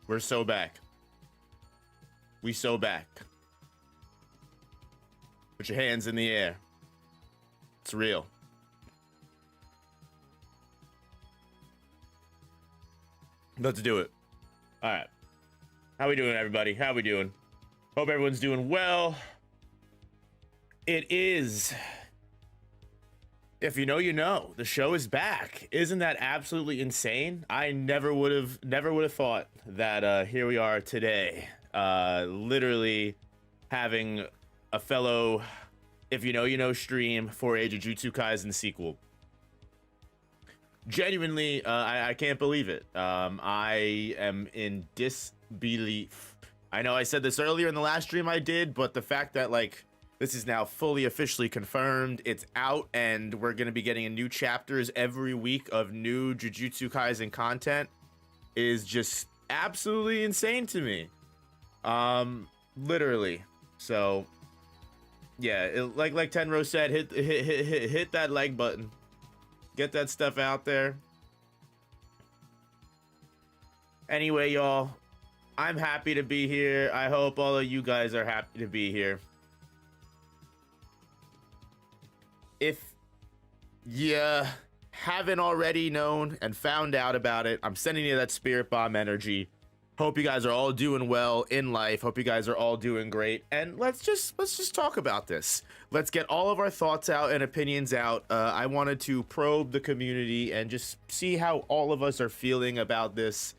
We're so back. We so back. Put your hands in the air. It's real. Let's do it. All right. How we doing, everybody? How we doing? Hope everyone's doing well. It is, if you know, you know. The show is back. Isn't that absolutely insane? I never would have thought that here we are today, literally having a fellow, if you know, you know, stream for a Jujutsu Kaisen sequel. Genuinely, I can't believe it. I am in disbelief. I know I said this earlier in the last stream I did, but the fact that, like, this is now fully officially confirmed, it's out, and we're going to be getting new chapters every week of new Jujutsu Kaisen content is just absolutely insane to me. Literally. So, yeah, like Tenro said, hit that like button. Get that stuff out there. Anyway, y'all, I'm happy to be here. I hope all of you guys are happy to be here. If you haven't already known and found out about it, I'm sending you that spirit bomb energy. Hope you guys are all doing well in life. Hope you guys are all doing great. And let's just talk about this. Let's get all of our thoughts out and opinions out. I wanted to probe the community and just see how all of us are feeling about this.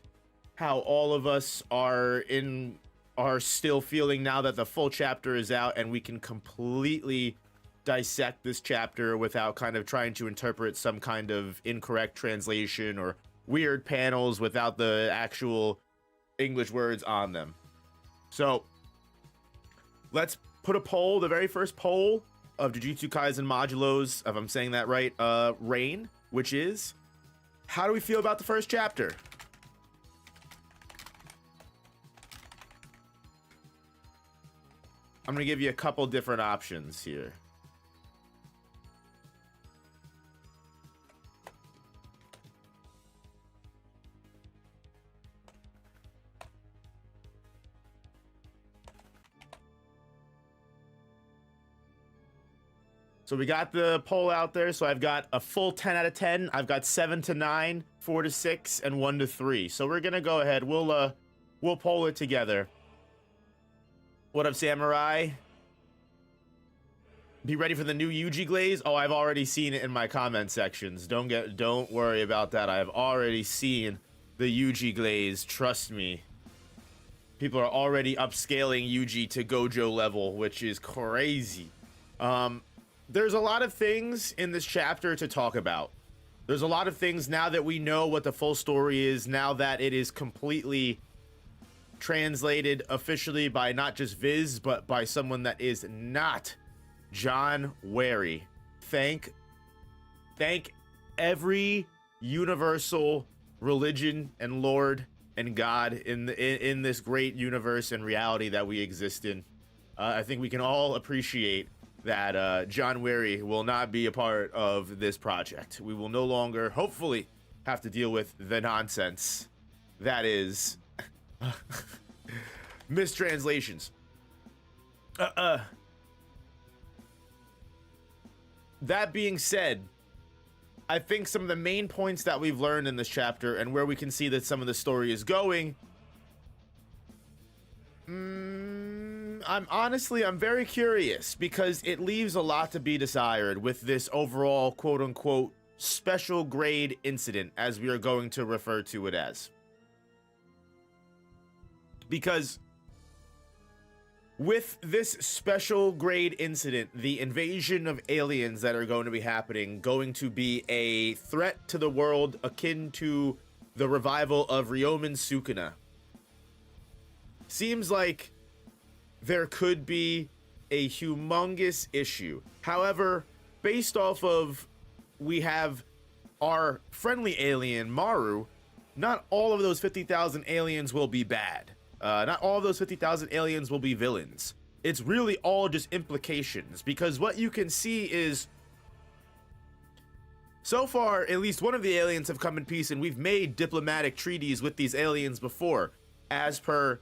How all of us are still feeling now that the full chapter is out and we can completely dissect this chapter without kind of trying to interpret some kind of incorrect translation or weird panels without the actual English words on them. So let's put a poll, the very first poll of Jujutsu Kaisen Modulo's, if I'm saying that right, reign, which is, how do we feel about the first chapter? I'm gonna give you a couple different options here. So we got the poll out there. So I've got a full 10 out of 10. I've got 7 to 9, 4 to 6, and 1 to 3. So we're gonna go ahead. We'll poll it together. What up, Samurai? Be ready for the new Yuji glaze. Oh, I've already seen it in my comment sections. Don't worry about that. I've already seen the Yuji glaze. Trust me. People are already upscaling Yuji to Gojo level, which is crazy. There's a lot of things in this chapter to talk about. There's a lot of things now that we know what the full story is, now that it is completely translated officially by not just Viz, but by someone that is not John Wary. Thank every universal religion and Lord and God in this great universe and reality that we exist in. I think we can all appreciate that John Wary will not be a part of this project. We will no longer, hopefully, have to deal with the nonsense that is mistranslations. That being said, I think some of the main points that we've learned in this chapter and where we can see that some of the story is going, I'm very curious because it leaves a lot to be desired with this overall quote-unquote special grade incident, as we are going to refer to it as. Because with this special grade incident, the invasion of aliens that are going to be happening, going to be a threat to the world akin to the revival of Ryomen Sukuna. Seems like there could be a humongous issue. However, based off of we have our friendly alien Maru, not all of those 50,000 aliens will be bad. Not all of those 50,000 aliens will be villains. It's really all just implications, because what you can see is, so far, at least one of the aliens have come in peace, and we've made diplomatic treaties with these aliens before. as per,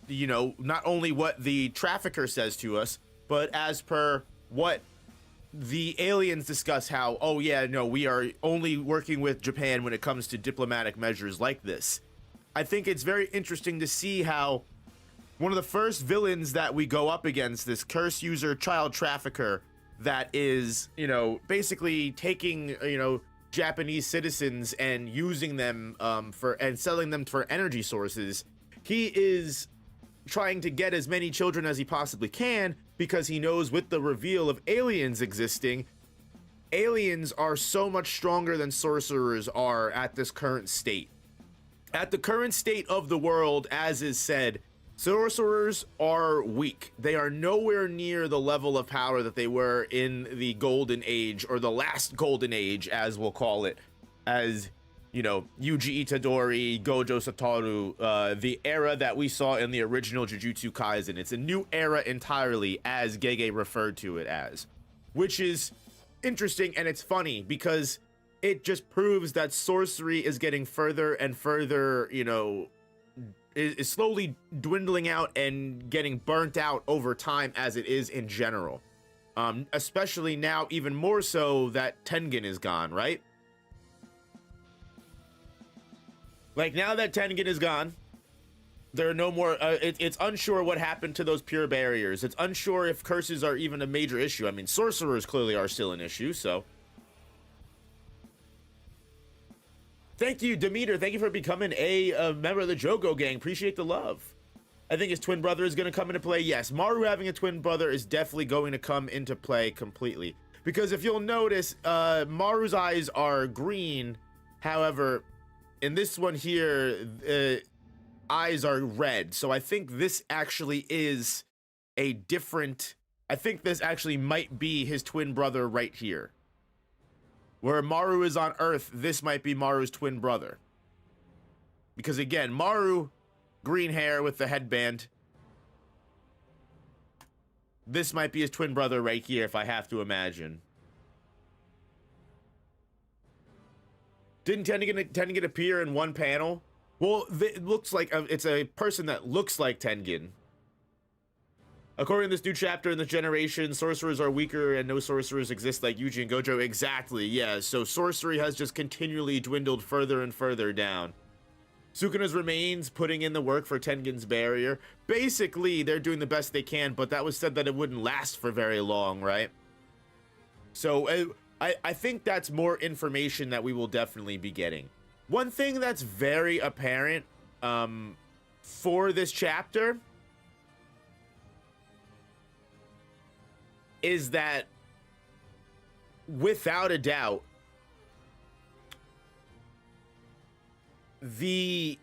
you know, not only what the trafficker says to us, but as per what the aliens discuss, how, oh yeah, no, we are only working with Japan when it comes to diplomatic measures like this. I think it's very interesting to see how one of the first villains that we go up against, this curse user child trafficker that is, you know, basically taking, you know, Japanese citizens and using them and selling them for energy sources. He is trying to get as many children as he possibly can because he knows with the reveal of aliens existing, aliens are so much stronger than sorcerers are at this current state. At the current state of the world, as is said, sorcerers are weak. They are nowhere near the level of power that they were in the golden age, or the last golden age, as we'll call it, as, you know, Yuji Itadori, Gojo Satoru, the era that we saw in the original Jujutsu Kaisen. It's a new era entirely, as Gege referred to it as, which is interesting, and it's funny because it just proves that sorcery is getting further and further, you know, is slowly dwindling out and getting burnt out over time, as it is in general. Especially now, even more so that Tengen is gone, right? Like, now that Tengen is gone, there are no more, it's unsure what happened to those pure barriers. It's unsure if curses are even a major issue. I mean, sorcerers clearly are still an issue, so. Thank you, Demeter. Thank you for becoming a member of the Jogo gang. Appreciate the love. I think his twin brother is going to come into play. Yes, Maru having a twin brother is definitely going to come into play completely. Because if you'll notice, Maru's eyes are green. However, in this one here, eyes are red. So I think this actually is a different... I think this actually might be his twin brother right here. Where Maru is on Earth, this might be Maru's twin brother. Because again, Maru, green hair with the headband. This might be his twin brother right here, if I have to imagine. Didn't Tengen appear in one panel? Well, it looks like it's a person that looks like Tengen. According to this new chapter in this generation, sorcerers are weaker and no sorcerers exist like Yuji and Gojo. Exactly, yeah. So sorcery has just continually dwindled further and further down. Sukuna's remains putting in the work for Tengen's barrier. Basically, they're doing the best they can, but that was said that it wouldn't last for very long, right? So I think that's more information that we will definitely be getting. One thing that's very apparent for this chapter is that, without a doubt, the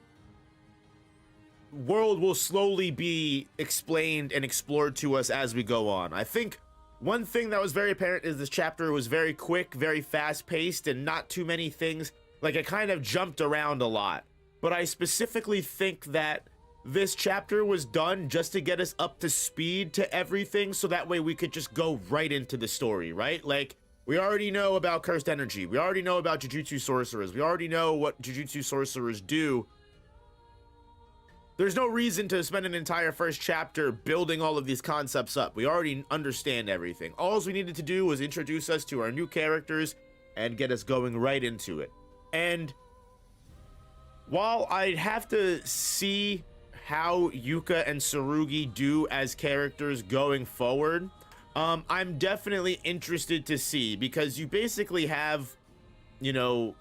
world will slowly be explained and explored to us as we go on. I think one thing that was very apparent is this chapter was very quick, very fast-paced, and not too many things. Like, it kind of jumped around a lot. But I specifically think that this chapter was done just to get us up to speed to everything, so that way we could just go right into the story, right? Like, we already know about cursed energy. We already know about Jujutsu sorcerers. We already know what Jujutsu sorcerers do. There's no reason to spend an entire first chapter building all of these concepts up. We already understand everything. All we needed to do was introduce us to our new characters and get us going right into it. And while I'd have to see how Yuka and Tsurugi do as characters going forward, I'm definitely interested to see, because you basically have, you know,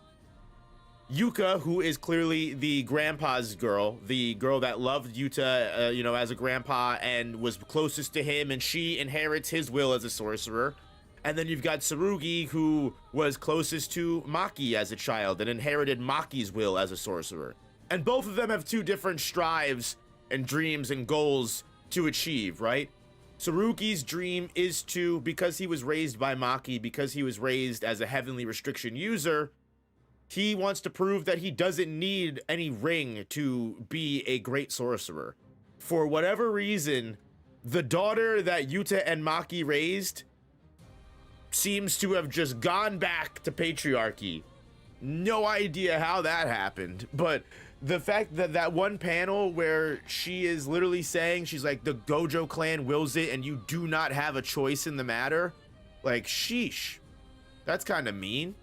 Yuka, who is clearly the grandpa's girl, the girl that loved Yuta, you know, as a grandpa and was closest to him, and she inherits his will as a sorcerer. And then you've got Tsurugi, who was closest to Maki as a child and inherited Maki's will as a sorcerer. And both of them have two different strives and dreams and goals to achieve, right? Tsurugi's dream is to, because he was raised by Maki, because he was raised as a heavenly restriction user, he wants to prove that he doesn't need any ring to be a great sorcerer. For whatever reason, the daughter that Yuta and Maki raised seems to have just gone back to patriarchy. No idea how that happened, but the fact that that one panel where she is literally saying, she's like, the Gojo clan wills it and you do not have a choice in the matter. Like, sheesh. That's kind of mean.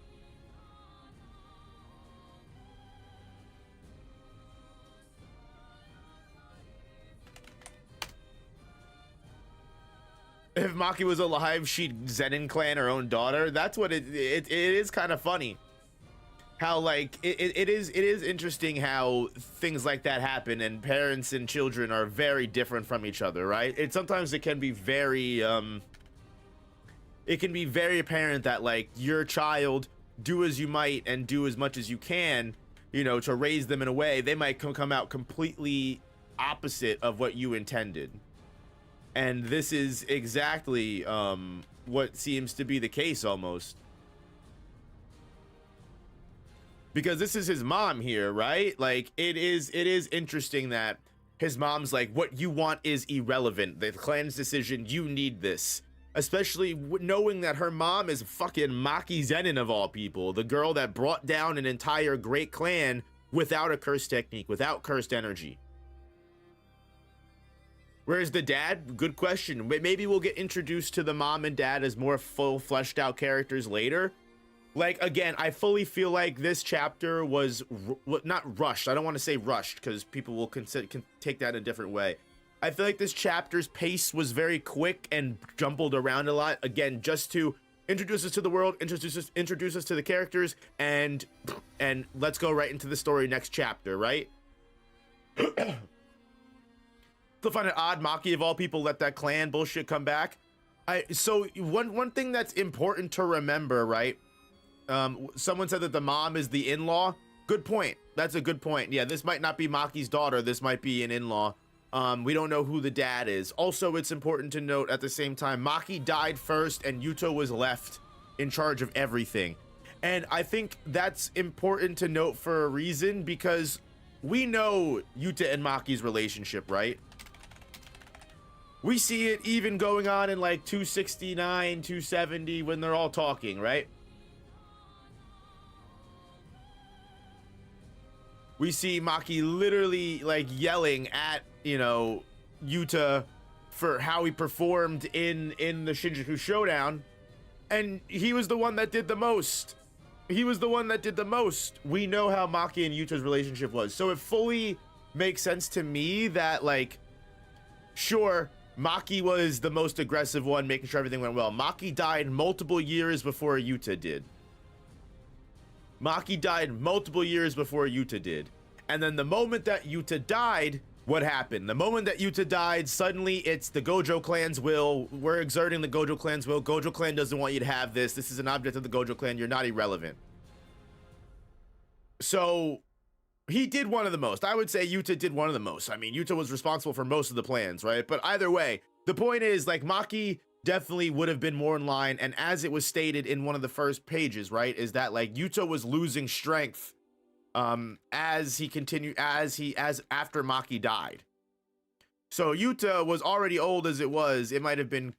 If Maki was alive, she'd Zenin clan her own daughter. That's what it is kind of funny. How like it is interesting how things like that happen and parents and children are very different from each other, right? Sometimes it can be very apparent that like your child, do as you might and do as much as you can, you know, to raise them in a way, they might come out completely opposite of what you intended. And this is exactly what seems to be the case almost. Because this is his mom here, right? Like, it is interesting that his mom's like, what you want is irrelevant. The clan's decision, you need this. Especially knowing that her mom is fucking Maki Zenin of all people. The girl that brought down an entire great clan without a curse technique, without cursed energy. Where's the dad? Good question. Maybe we'll get introduced to the mom and dad as more full fleshed out characters later. Like, again, I fully feel like this chapter was not rushed. I don't want to say rushed because people will can take that a different way. I feel like this chapter's pace was very quick and jumbled around a lot. Again, just to introduce us to the world, introduce us to the characters, and let's go right into the story next chapter, right? To find it odd, Maki of all people let that clan bullshit come back. So one thing that's important to remember, right? Someone said that the mom is the in-law. Good point. That's a good point. Yeah, this might not be Maki's daughter. This might be an in-law. We don't know who the dad is. Also, it's important to note at the same time, Maki died first and Yuto was left in charge of everything. And I think that's important to note for a reason, because we know Yuta and Maki's relationship, right? We see it even going on in like 269, 270 when they're all talking, right? We see Maki literally like yelling at, you know, Yuta for how he performed in the Shinjuku Showdown. And he was the one that did the most. He was the one that did the most. We know how Maki and Yuta's relationship was. So it fully makes sense to me that, like, sure, Maki was the most aggressive one, making sure everything went well. Maki died multiple years before Yuta did. Maki died multiple years before Yuta did. And then the moment that Yuta died, what happened? The moment that Yuta died, suddenly it's the Gojo clan's will. We're exerting the Gojo clan's will. Gojo clan doesn't want you to have this. This is an object of the Gojo clan. You're not irrelevant. So he did one of the most. I would say Yuta did one of the most. I mean, Yuta was responsible for most of the plans, right? But either way, the point is, like, Maki definitely would have been more in line. And as it was stated in one of the first pages, right, is that, like, Yuta was losing strength as he continued, as after Maki died. So Yuta was already old as it was. It might have been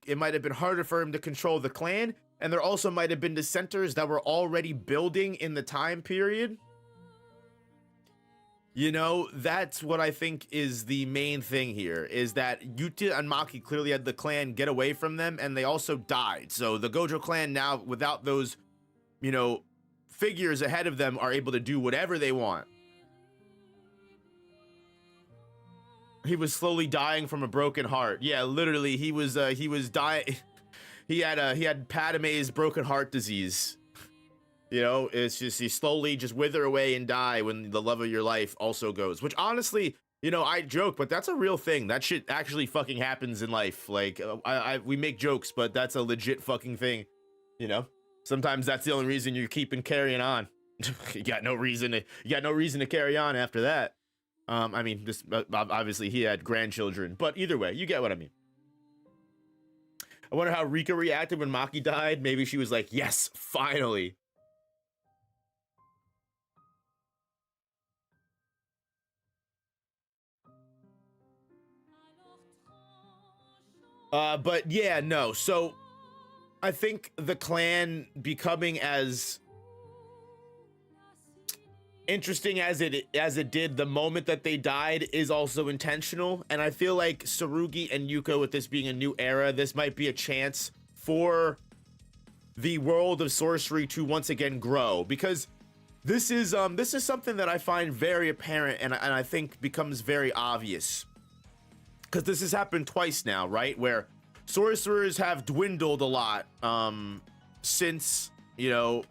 harder for him to control the clan. And there also might have been dissenters that were already building in the time period. You know, that's what I think is the main thing here, is that Yuta and Maki clearly had the clan get away from them, and they also died. So the Gojo clan now, without those, you know, figures ahead of them, are able to do whatever they want. He was slowly dying from a broken heart. Yeah, literally, he was dying. He had Padme's broken heart disease. You know, it's just, you slowly just wither away and die when the love of your life also goes. Which, honestly, you know, I joke, but that's a real thing. That shit actually fucking happens in life. Like, we make jokes, but that's a legit fucking thing. You know, sometimes that's the only reason you're keeping carrying on. You got no reason to carry on after that. I mean, this obviously he had grandchildren, but either way, you get what I mean. I wonder how Rika reacted when Maki died. Maybe she was like, yes, finally. But yeah, no. So I think the clan becoming as interesting as it did, the moment that they died is also intentional. And I feel like Tsurugi and Yuko, with this being a new era, this might be a chance for the world of sorcery to once again grow, because this is something that I find very apparent, and I think becomes very obvious, because this has happened twice now, right, where sorcerers have dwindled a lot since, you know,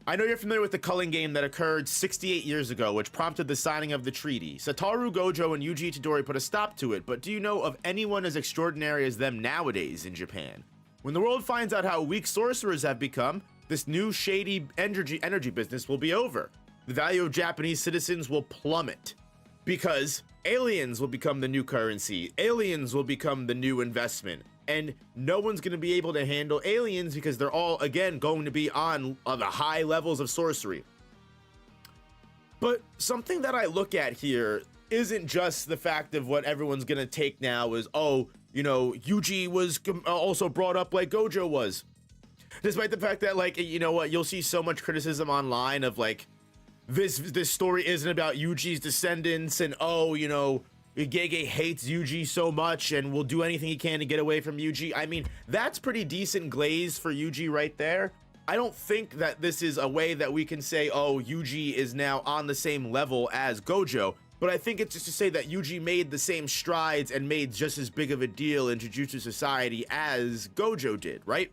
I know you're familiar with the culling game that occurred 68 years ago, which prompted the signing of the treaty. Satoru Gojo and Yuji Itadori put a stop to it, but do you know of anyone as extraordinary as them nowadays in Japan? When the world finds out how weak sorcerers have become, this new shady energy business will be over. The value of Japanese citizens will plummet, because aliens will become the new currency. Aliens will become the new investment. And no one's going to be able to handle aliens because they're all, again, going to be on the high levels of sorcery. But something that I look at here isn't just the fact of what everyone's going to take now is, oh, you know, Yuji was also brought up like Gojo was. Despite the fact that, like, you know what, you'll see so much criticism online of, like, this story isn't about Yuji's descendants, and, oh, you know, Gege hates Yuji so much and will do anything he can to get away from Yuji. I mean, that's pretty decent glaze for Yuji right there. I don't think that this is a way that we can say, oh, Yuji is now on the same level as Gojo, but I think it's just to say that Yuji made the same strides and made just as big of a deal in Jujutsu Society as Gojo did, right?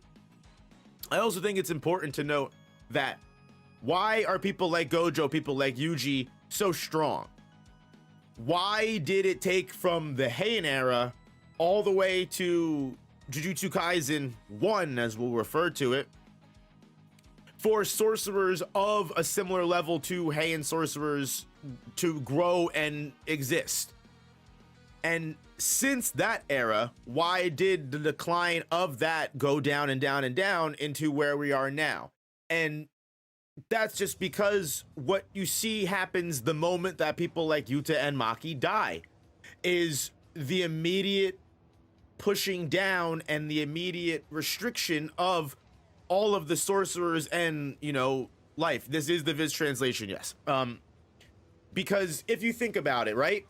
I also think it's important to note that why are people like Gojo, people like Yuji, so strong? Why did it take from the Heian era all the way to Jujutsu Kaisen 1, as we'll refer to it, for sorcerers of a similar level to Heian sorcerers to grow and exist? And since that era, why did the decline of that go down and down and down into where we are now? And that's just because what you see happens the moment that people like Yuta and Maki die, is the immediate pushing down and the immediate restriction of all of the sorcerers and, you know, life. This is the Viz translation, yes. Because if you think about it, right?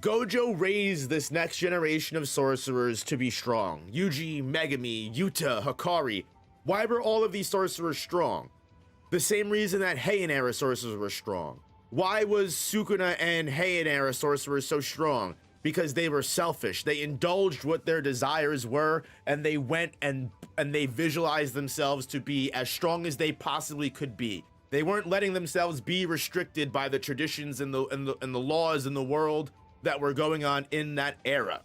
Gojo raised this next generation of sorcerers to be strong. Yuji, Megami, Yuta, Hikari. Why were all of these sorcerers strong? The same reason that Heian era sorcerers were strong. Why was Sukuna and Heian era sorcerers so strong? Because they were selfish. They indulged what their desires were, and they went and they visualized themselves to be as strong as they possibly could be. They weren't letting themselves be restricted by the traditions and the laws in the world that were going on in that era.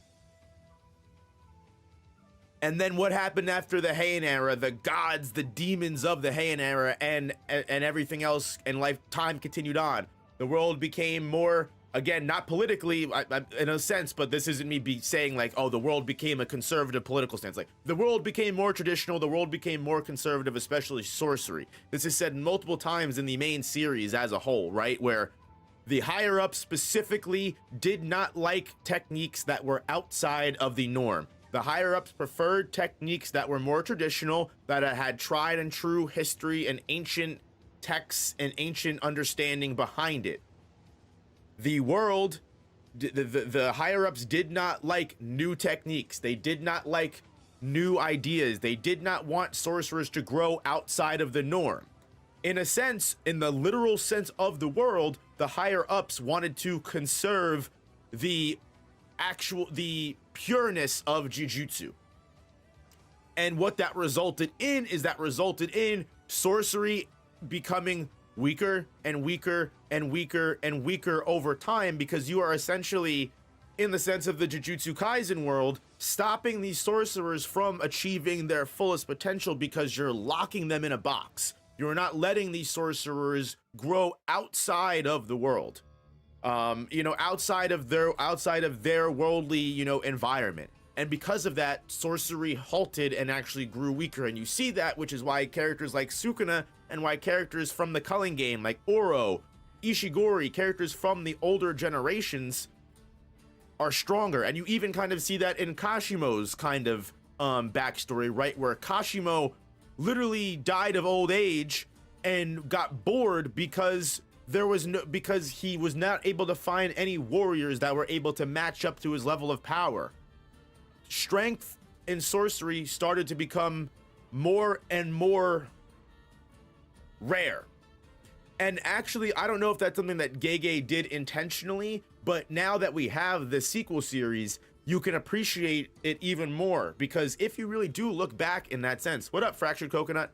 And then what happened after the Heian era? The gods, the demons of the Heian era, and everything else, and time continued on. The world became more, again, not politically in a sense, but this isn't me saying like, oh, the world became a conservative political stance. Like, the world became more traditional, the world became more conservative, especially sorcery. This is said multiple times in the main series as a whole, right? Where the higher ups specifically did not like techniques that were outside of the norm. The higher-ups preferred techniques that were more traditional, that had tried and true history and ancient texts and ancient understanding behind it. The world, the higher-ups did not like new techniques. They did not like new ideas. They did not want sorcerers to grow outside of the norm. In a sense, in the literal sense of the world, the higher-ups wanted to conserve the pureness of Jujutsu. And what that resulted in is sorcery becoming weaker and weaker and weaker and weaker over time, because you are essentially, in the sense of the Jujutsu Kaisen world, stopping these sorcerers from achieving their fullest potential because you're locking them in a box. You're not letting these sorcerers grow outside of the world. You know, outside of their worldly, you know, environment. And because of that, sorcery halted and actually grew weaker. And you see that, which is why characters like Sukuna and why characters from the culling game like Oro, Ishigori, characters from the older generations are stronger. And you even kind of see that in Kashimo's kind of backstory, right? Where Kashimo literally died of old age and got bored because because he was not able to find any warriors that were able to match up to his level of power. Strength in sorcery started to become more and more rare. And actually, I don't know if that's something that Gege did intentionally, but now that we have the sequel series, you can appreciate it even more, because if you really do look back in that sense. What up, Fractured Coconut?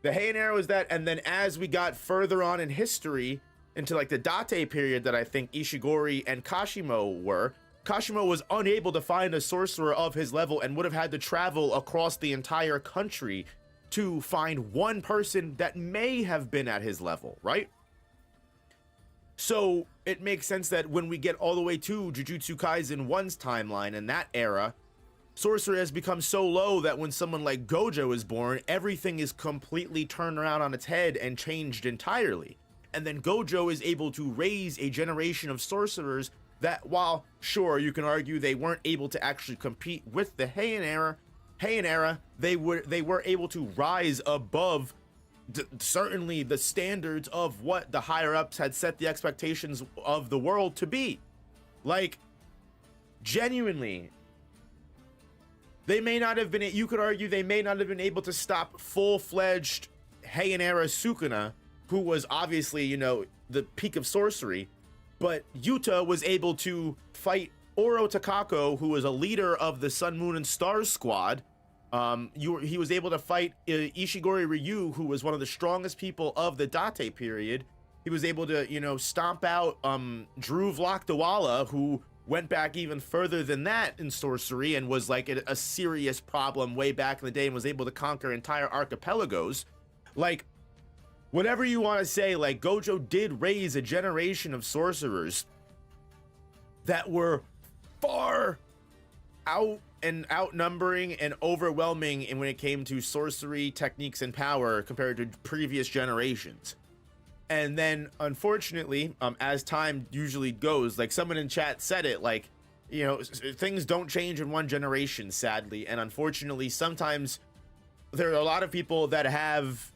The Heian era was that, and then as we got further on in history, into like the Date period that I think Ishigori and Kashimo were, Kashimo was unable to find a sorcerer of his level and would have had to travel across the entire country to find one person that may have been at his level, right? So it makes sense that when we get all the way to Jujutsu Kaisen 1's timeline in that era, sorcery has become so low that when someone like Gojo is born, everything is completely turned around on its head and changed entirely. And then Gojo is able to raise a generation of sorcerers that, while sure you can argue they weren't able to actually compete with the Heian era, they were able to rise above certainly the standards of what the higher ups had set the expectations of the world to be. Like, genuinely, they may not have been, you could argue they may not have been able to stop full-fledged Heian era Sukuna, who was obviously, you know, the peak of sorcery, but Yuta was able to fight Oro Takako, who was a leader of the Sun, Moon, and Stars squad. He was able to fight Ishigori Ryu, who was one of the strongest people of the Date period. He was able to, you know, stomp out Dhruv Lakdawala, who went back even further than that in sorcery and was like a serious problem way back in the day and was able to conquer entire archipelagos. Like, whatever you want to say, like, Gojo did raise a generation of sorcerers that were far outnumbering and overwhelming in when it came to sorcery techniques and power compared to previous generations. And then unfortunately, as time usually goes, like someone in chat said it, like, you know, things don't change in one generation, sadly. And unfortunately, sometimes there are a lot of people that have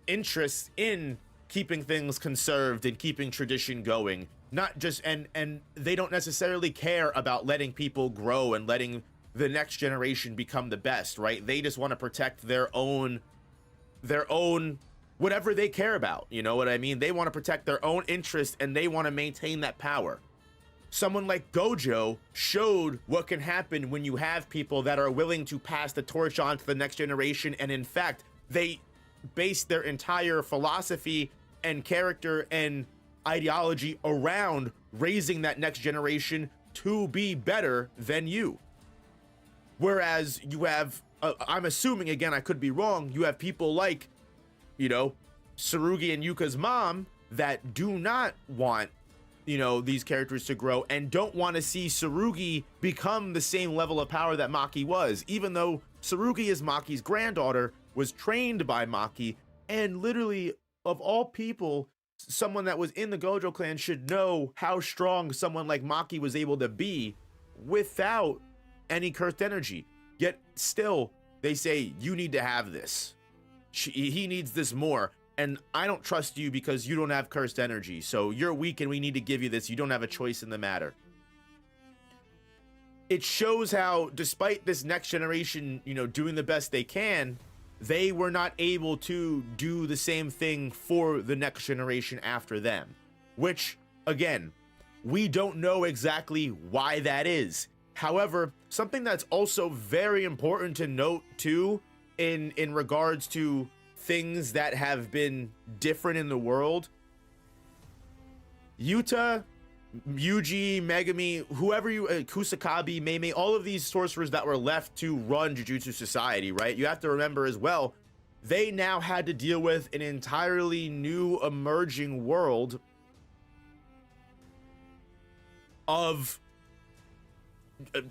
interests in keeping things conserved and keeping tradition going, not just, and they don't necessarily care about letting people grow and letting the next generation become the best, right? They just want to protect their own whatever they care about, you know what I mean? They want to protect their own interest and they want to maintain that power. Someone like Gojo showed what can happen when you have people that are willing to pass the torch on to the next generation, and in fact, they base their entire philosophy and character and ideology around raising that next generation to be better than you. Whereas you have, I'm assuming, again, I could be wrong, you have people like, you know, Tsurugi and Yuka's mom that do not want, you know, these characters to grow and don't want to see Tsurugi become the same level of power that Maki was, even though Tsurugi is Maki's granddaughter, was trained by Maki, and literally, of all people, someone that was in the Gojo clan should know how strong someone like Maki was able to be without any cursed energy. Yet still, they say, you need to have this. He needs this more, and I don't trust you because you don't have cursed energy, so you're weak and we need to give you this. You don't have a choice in the matter. It shows how, despite this next generation, you know, doing the best they can, they were not able to do the same thing for the next generation after them, which, again, we don't know exactly why that is. However, something that's also very important to note too, in regards to things that have been different in the world, Yuta, Yuji, Megami, whoever you, Kusakabe, Meimei, all of these sorcerers that were left to run Jujutsu Society, right? You have to remember as well, they now had to deal with an entirely new emerging world of,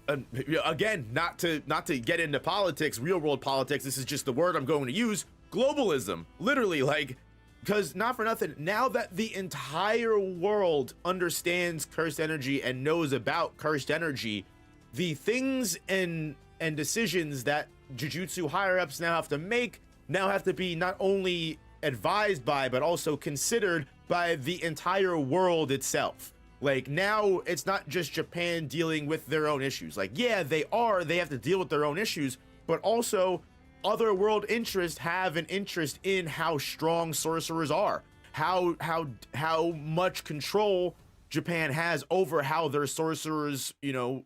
again, not to get into politics, real world politics, this is just the word I'm going to use, globalism. Literally, like, because not for nothing, now that the entire world understands cursed energy and knows about cursed energy, the things and decisions that Jujutsu higher ups now have to make now have to be not only advised by, but also considered by the entire world itself. Like, now it's not just Japan dealing with their own issues. Like, yeah, they have to deal with their own issues, but also other world interests have an interest in how strong sorcerers are, how much control Japan has over how their sorcerers, you know,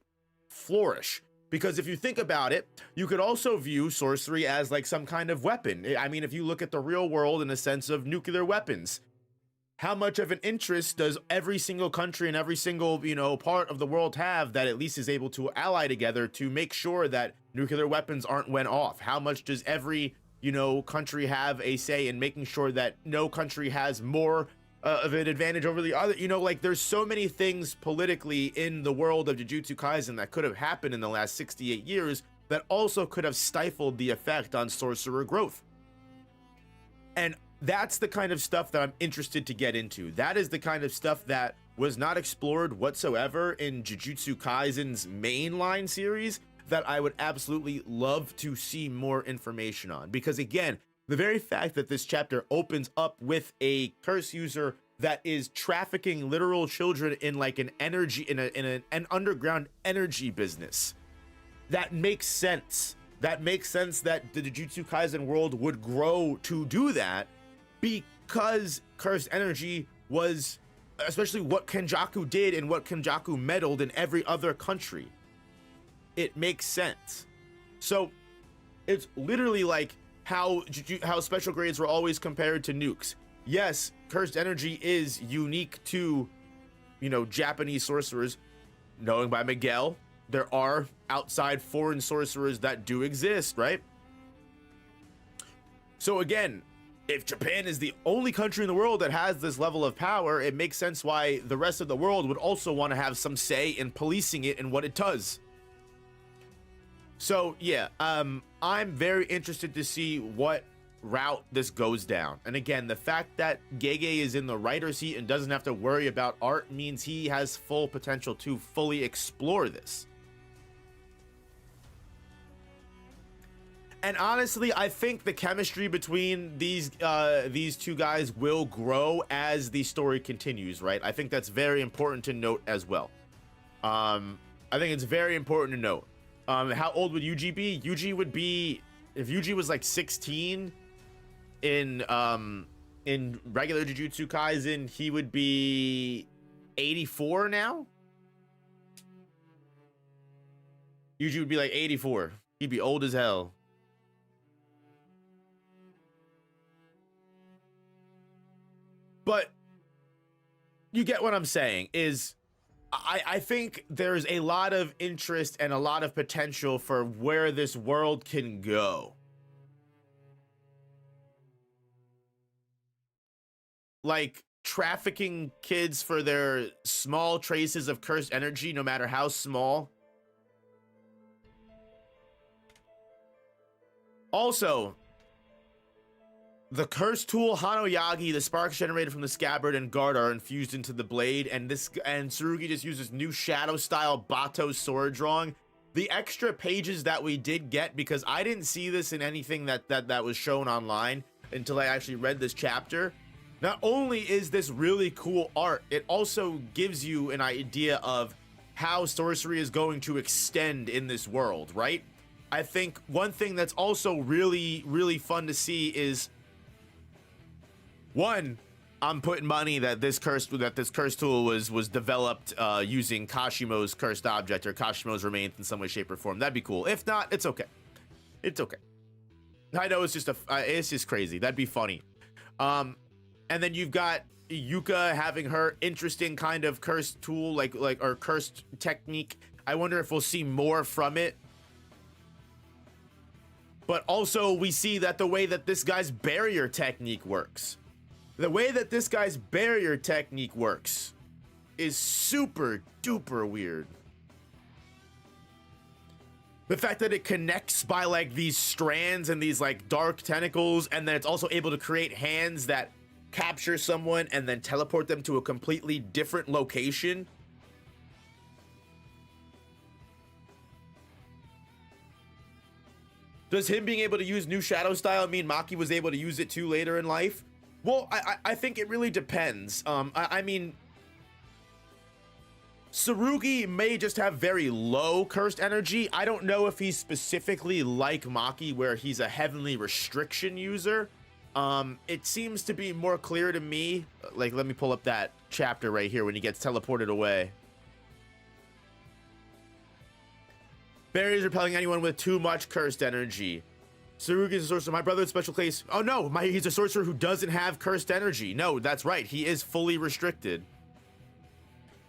flourish. Because if you think about it, you could also view sorcery as like some kind of weapon. I mean, if you look at the real world in the sense of nuclear weapons, how much of an interest does every single country and every single, you know, part of the world have that at least is able to ally together to make sure that nuclear weapons aren't went off? How much does every, you know, country have a say in making sure that no country has more of an advantage over the other? You know, like, there's so many things politically in the world of Jujutsu Kaisen that could have happened in the last 68 years that also could have stifled the effect on sorcerer growth. And that's the kind of stuff that I'm interested to get into. That is the kind of stuff that was not explored whatsoever in Jujutsu Kaisen's mainline series that I would absolutely love to see more information on. Because again, the very fact that this chapter opens up with a curse user that is trafficking literal children in like an energy, in an underground energy business, that makes sense. That makes sense that the Jujutsu Kaisen world would grow to do that, because cursed energy was especially what Kenjaku did and what Kenjaku meddled in every other country. It makes sense. So it's literally like how special grades were always compared to nukes. Yes, cursed energy is unique to, you know, Japanese sorcerers. Knowing by Miguel, there are outside foreign sorcerers that do exist, right? So again, if Japan is the only country in the world that has this level of power, it makes sense why the rest of the world would also want to have some say in policing it and what it does. So yeah, I'm very interested to see what route this goes down. And again, the fact that Gege is in the writer's seat and doesn't have to worry about art means he has full potential to fully explore this. And honestly, I think the chemistry between these two guys will grow as the story continues, right? I think that's very important to note as well. I think it's very important to note. How old would Yuji be? Yuji would be, if Yuji was like 16 in regular Jujutsu Kaisen, he would be 84 now. Yuji would be like 84. He'd be old as hell. But you get what I'm saying is, I think there's a lot of interest and a lot of potential for where this world can go. Like, trafficking kids for their small traces of cursed energy, no matter how small. Also, the cursed tool Hanoyagi, the sparks generated from the scabbard and guard are infused into the blade, and Tsurugi just uses new shadow style Bato sword drawing. The extra pages that we did get, because I didn't see this in anything that was shown online until I actually read this chapter. Not only is this really cool art, it also gives you an idea of how sorcery is going to extend in this world, right? I think one thing that's also really, really fun to see is, one, I'm putting money that this curse tool was developed using Kashimo's cursed object or Kashimo's remains in some way, shape, or form. That'd be cool. If not, it's okay. It's okay. I know it's just crazy. That'd be funny. And then you've got Yuka having her interesting kind of cursed tool, or cursed technique. I wonder if we'll see more from it. But also, we see that the way that this guy's barrier technique works. The way that this guy's barrier technique works is super duper weird. The fact that it connects by like these strands and these like dark tentacles, and then it's also able to create hands that capture someone and then teleport them to a completely different location. Does him being able to use new shadow style mean Maki was able to use it too later in life? Well, I think it really depends. I mean, Tsurugi may just have very low cursed energy. I don't know if he's specifically like Maki, where he's a heavenly restriction user. It seems to be more clear to me. Like, let me pull up that chapter right here when he gets teleported away. Barriers repelling anyone with too much cursed energy. Tsurugi is a sorcerer. My brother's special case. Oh no, he's a sorcerer who doesn't have cursed energy. No, that's right. He is fully restricted.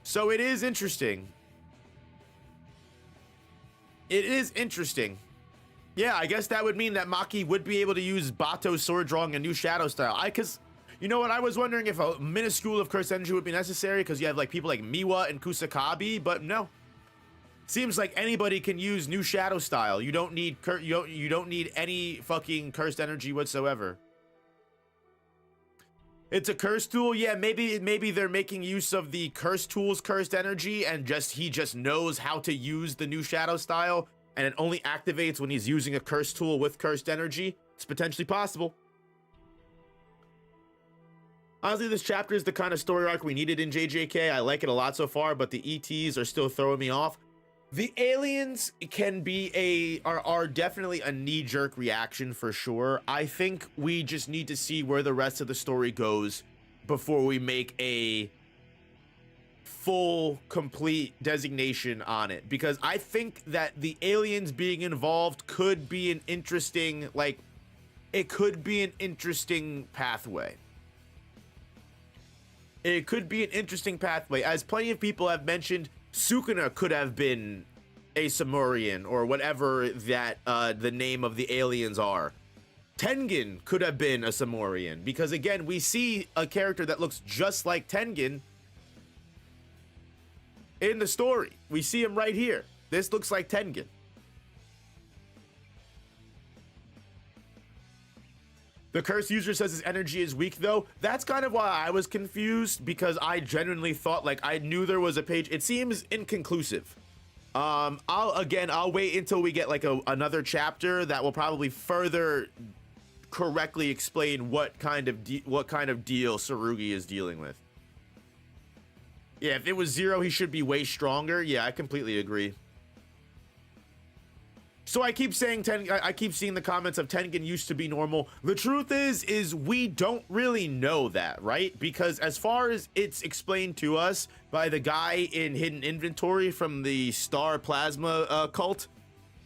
So it is interesting. It is interesting. Yeah, I guess that would mean that Maki would be able to use Bato's sword drawing a new shadow style. Cause you know what? I was wondering if a minuscule of cursed energy would be necessary because you have like people like Miwa and Kusakabe, but no. Seems like anybody can use new shadow style. You don't need you don't need any fucking cursed energy whatsoever. It's a curse tool. Yeah, maybe they're making use of the curse tool's cursed energy and he just knows how to use the new shadow style and it only activates when he's using a curse tool with cursed energy. It's potentially possible. Honestly, this chapter is the kind of story arc we needed in JJK. I like it a lot so far, but the ETs are still throwing me off. The aliens can be are definitely a knee-jerk reaction for sure. I think we just need to see where the rest of the story goes before we make a full, complete designation on it. Because I think that the aliens being involved could be an interesting, it could be an interesting pathway. It could be an interesting pathway. As plenty of people have mentioned, Sukuna could have been a Samurian or whatever that the name of the aliens are. Tengen could have been a Samurian because again, we see a character that looks just like Tengen in the story. We see him right here. This looks like Tengen. The curse user says his energy is weak though. That's kind of why I was confused because I genuinely thought I knew there was a page. It seems inconclusive. I'll wait until we get another chapter that will probably further correctly explain what kind of deal Tsurugi is dealing with. Yeah, if it was 0, he should be way stronger. Yeah, I completely agree. So I keep saying I keep seeing the comments of Tengen used to be normal. The truth is we don't really know that, right? Because as far as it's explained to us by the guy in Hidden Inventory from the Star Plasma cult,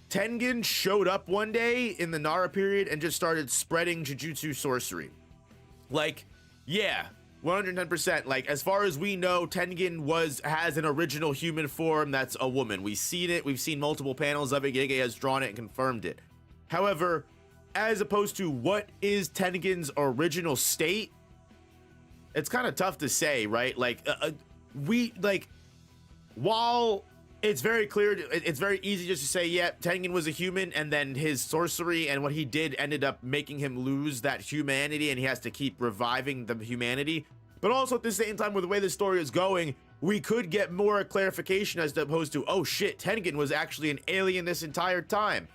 Tengen showed up one day in the Nara period and just started spreading Jujutsu sorcery. Yeah, 110%. As far as we know, Tengen has an original human form that's a woman. We've seen it. We've seen multiple panels of it. Gege has drawn it and confirmed it. However, as opposed to what is Tengen's original state, it's kind of tough to say, right? While it's very clear, it's very easy just to say, yeah, Tengen was a human, and then his sorcery and what he did ended up making him lose that humanity, and he has to keep reviving the humanity. But also at the same time, with the way the story is going, we could get more clarification as opposed to, oh shit, Tengen was actually an alien this entire time.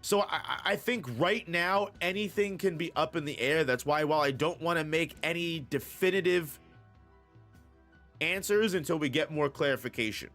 So I think right now, anything can be up in the air. That's why while I don't want to make any definitive answers until we get more clarification.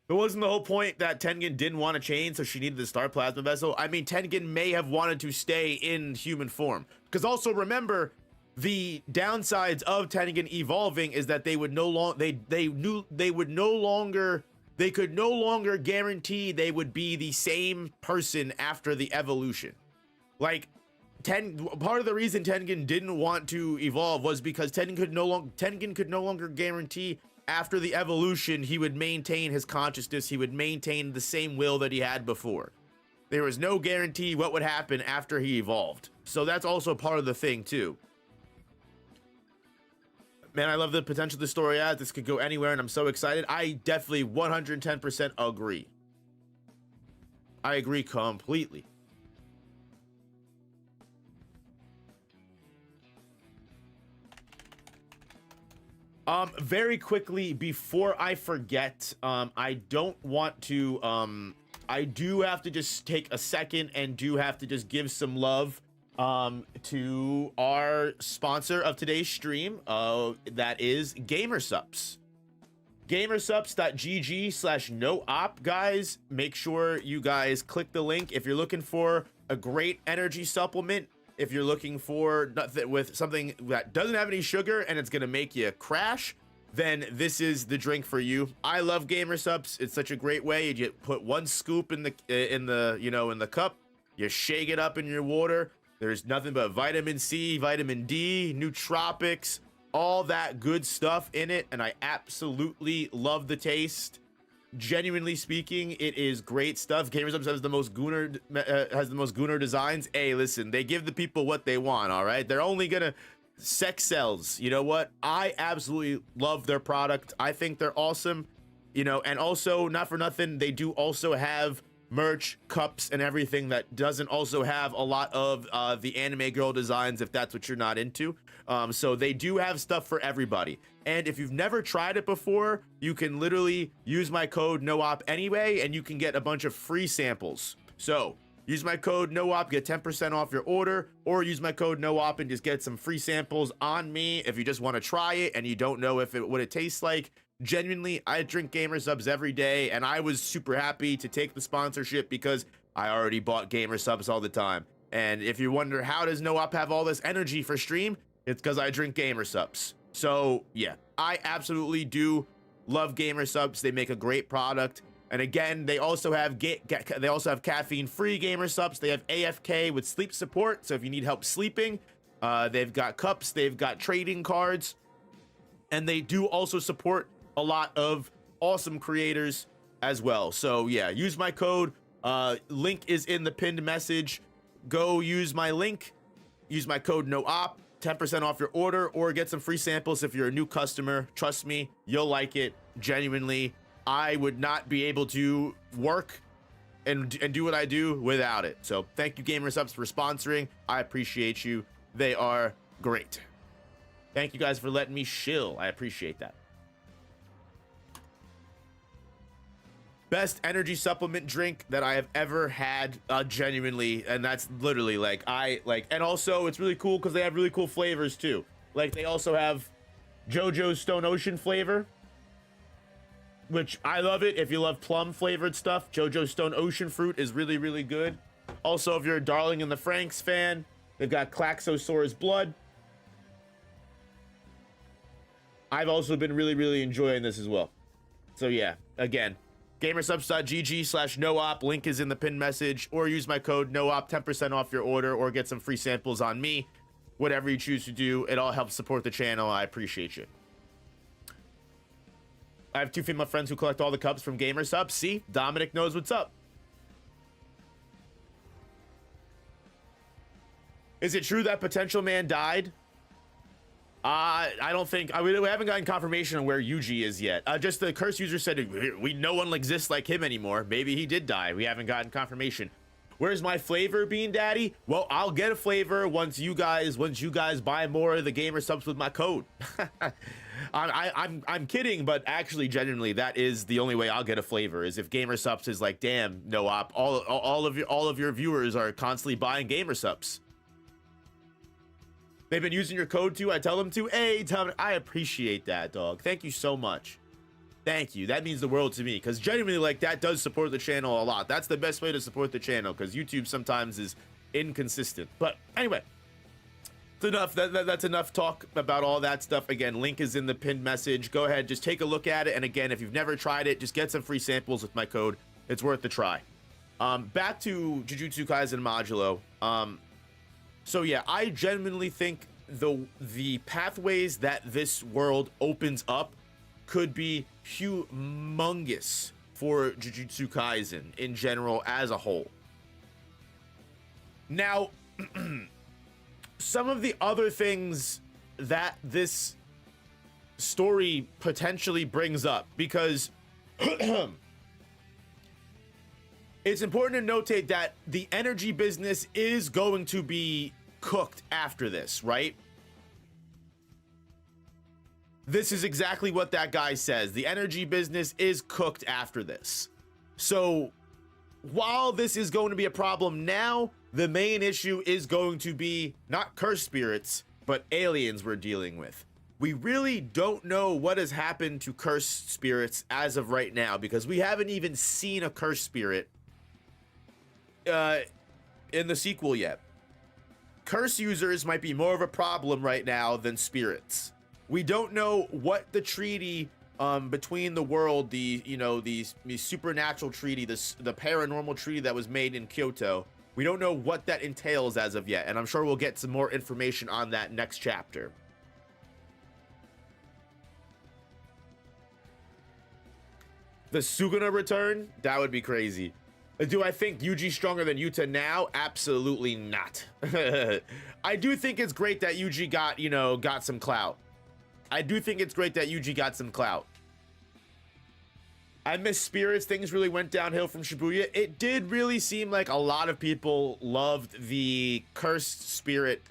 But wasn't the whole point that Tengen didn't want to change, so she needed the Star Plasma Vessel? I mean, Tengen may have wanted to stay in human form. Because also remember, the downsides of Tengen evolving is that they would no longer they could no longer guarantee they would be the same person after the evolution. Part of the reason Tengen didn't want to evolve was because Tengen could no longer guarantee after the evolution he would maintain his consciousness, he would maintain the same will that he had before. There was no guarantee what would happen after he evolved. So that's also part of the thing too. Man, I love the potential this story has. This could go anywhere and I'm so excited. I definitely 110% agree. I agree completely. Very quickly before I forget, I don't want to, I do have to just take a second and do have to just give some love to our sponsor of today's stream, that is Gamersupps. Gamersupps.gg/no-op, guys. Make sure you guys click the link if you're looking for a great energy supplement. If you're looking for with something that doesn't have any sugar and it's gonna make you crash, then this is the drink for you. I love Gamersupps. It's such a great way. You put one scoop in the in the cup. You shake it up in your water. There's nothing but vitamin C, vitamin D, nootropics, all that good stuff in it, and I absolutely love the taste. Genuinely speaking, it is great stuff. Gamersupps has the most gooner designs. Hey, listen, they give the people what they want, all right? They're only gonna sex sells. You know what? I absolutely love their product. I think they're awesome. You know, and also, not for nothing, they do also have merch, cups, and everything that doesn't also have a lot of the anime girl designs, if that's what you're not into. So they do have stuff for everybody. And if you've never tried it before, you can literally use my code NOOP anyway, and you can get a bunch of free samples. So use my code NOOP, get 10% off your order, or use my code NOOP and just get some free samples on me if you just want to try it and you don't know what it tastes like. Genuinely, I drink Gamersupps every day, and I was super happy to take the sponsorship because I already bought Gamersupps all the time. And if you wonder how does NOOP have all this energy for stream, it's because I drink Gamersupps. So yeah, I absolutely do love Gamersupps. They make a great product. And again, they also have caffeine-free Gamersupps. They have AFK with sleep support. So if you need help sleeping, they've got cups, they've got trading cards, and they do also support a lot of awesome creators as well. So yeah, use my code. Link is in the pinned message. Go use my link. Use my code NOOP. 10% off your order, or get some free samples if you're a new customer. Trust me, you'll like it. Genuinely, I would not be able to work and do what I do without it. So thank you, Gamersupps, for sponsoring. I appreciate you. They are great. Thank you guys for letting me shill. I appreciate that. Best energy supplement drink that I have ever had, genuinely, and that's literally and also it's really cool because they have really cool flavors too. Like they also have JoJo's Stone Ocean flavor, which I love it. If you love plum flavored stuff, JoJo's Stone Ocean fruit is really, really good. Also, if you're a Darling in the Franxx fan, they've got Klaxosaurus blood. I've also been really, really enjoying this as well. So yeah, again, Gamersupps.gg/NOOP. Link is in the pinned message, or use my code NOOP, 10% off your order, or get some free samples on me. Whatever you choose to do, it all helps support the channel. I appreciate you. I have 2 female friends who collect all the cups from Gamersupps. See, Dominic knows what's up. Is it true that Potential Man died? I don't think we haven't gotten confirmation on where Yuji is yet. Just the curse user said no one exists like him anymore. Maybe he did die. We haven't gotten confirmation. Where's my flavor, Bean Daddy? Well, I'll get a flavor once you guys buy more of the Gamersupps with my code. I'm kidding, but actually, genuinely, that is the only way I'll get a flavor, is if Gamersupps is like, damn, NOOP, all of your viewers are constantly buying Gamersupps. They've been using your code too. I tell them to. Hey, Tom, I appreciate that, dog. Thank you so much. Thank you. That means the world to me, because genuinely, like, that does support the channel a lot. That's the best way to support the channel, because YouTube sometimes is inconsistent. But anyway, it's enough. That's enough talk about all that stuff. Again, link is in the pinned message. Go ahead, just take a look at it. And again, if you've never tried it, just get some free samples with my code. It's worth the try. Back to Jujutsu Kaisen Modulo. So yeah, I genuinely think the pathways that this world opens up could be humongous for Jujutsu Kaisen in general as a whole. Now, some of the other things that this story potentially brings up, because it's important to notate that the energy business is going to be cooked after this, right? this is exactly what that guy says. The energy business is cooked after this. So while this is going to be a problem now, the main issue is going to be not cursed spirits, but aliens we're dealing with. We really don't know what has happened to cursed spirits as of right now, because we haven't even seen a cursed spirit in the sequel yet. Curse users might be more of a problem right now than spirits. We don't know what the treaty between the world, the supernatural treaty, the paranormal treaty that was made in Kyoto. We don't know what that entails as of yet, and I'm sure we'll get some more information on that next chapter. The Suguna return? That would be crazy. Do I think Yuji's stronger than Yuta now? Absolutely not. I do think it's great that Yuji got some clout. I do think it's great that Yuji got some clout. I miss spirits. Things really went downhill from Shibuya. It did really seem like a lot of people loved the cursed spirit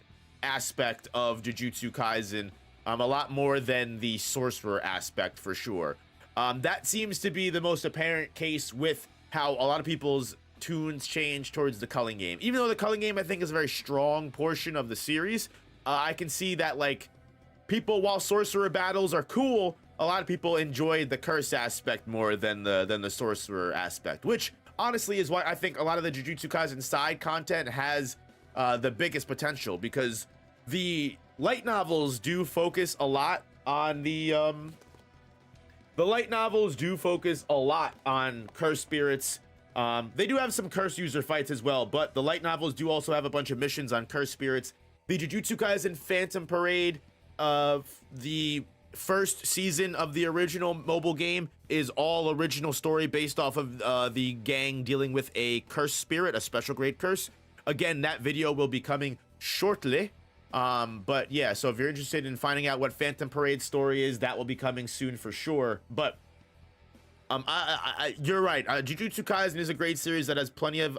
aspect of Jujutsu Kaisen a lot more than the sorcerer aspect, for sure. That seems to be the most apparent case with how a lot of people's tunes change towards the culling game. Even though the culling game, I think, is a very strong portion of the series, I can see that, like, people, while sorcerer battles are cool, a lot of people enjoy the curse aspect more than the sorcerer aspect, which honestly is why I think a lot of the Jujutsu Kaisen side content has the biggest potential, because the light novels do focus a lot on the light novels do focus a lot on cursed spirits. They do have some curse user fights as well, but the light novels do also have a bunch of missions on cursed spirits. The Jujutsu Kaisen Phantom Parade of the first season of the original mobile game is all original story based off of the gang dealing with a cursed spirit, a special grade curse. Again, that video will be coming shortly. But yeah, so if you're interested in finding out what Phantom Parade's story is, that will be coming soon for sure. But you're right. Jujutsu Kaisen is a great series that has plenty of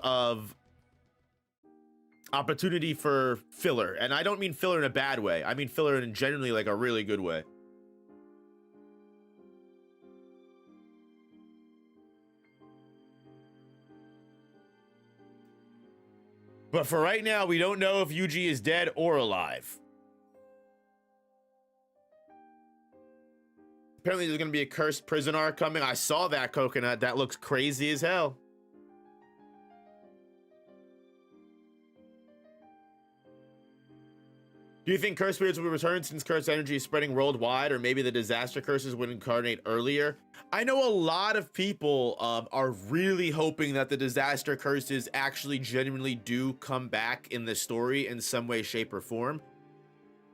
opportunity for filler, and I don't mean filler in a bad way. I mean filler in generally like a really good way. But for right now, we don't know if Yuji is dead or alive. Apparently there's gonna be a cursed prison arc coming. I saw that, Coconut. That looks crazy as hell. Do you think cursed spirits will return since cursed energy is spreading worldwide, or maybe the disaster curses would incarnate earlier? I know a lot of people are really hoping that the disaster curses actually genuinely do come back in the story in some way, shape, or form.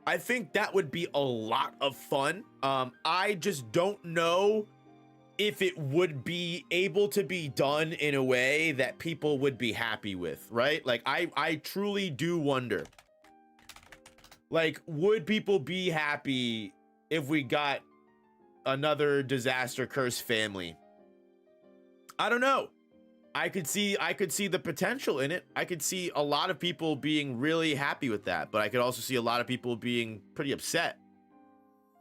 I think that would be a lot of fun. I just don't know if it would be able to be done in a way that people would be happy with, right? Like, I truly do wonder. Like, would people be happy if we got another disaster curse family? I don't know. I could see the potential in it. I could see a lot of people being really happy with that, but I could also see a lot of people being pretty upset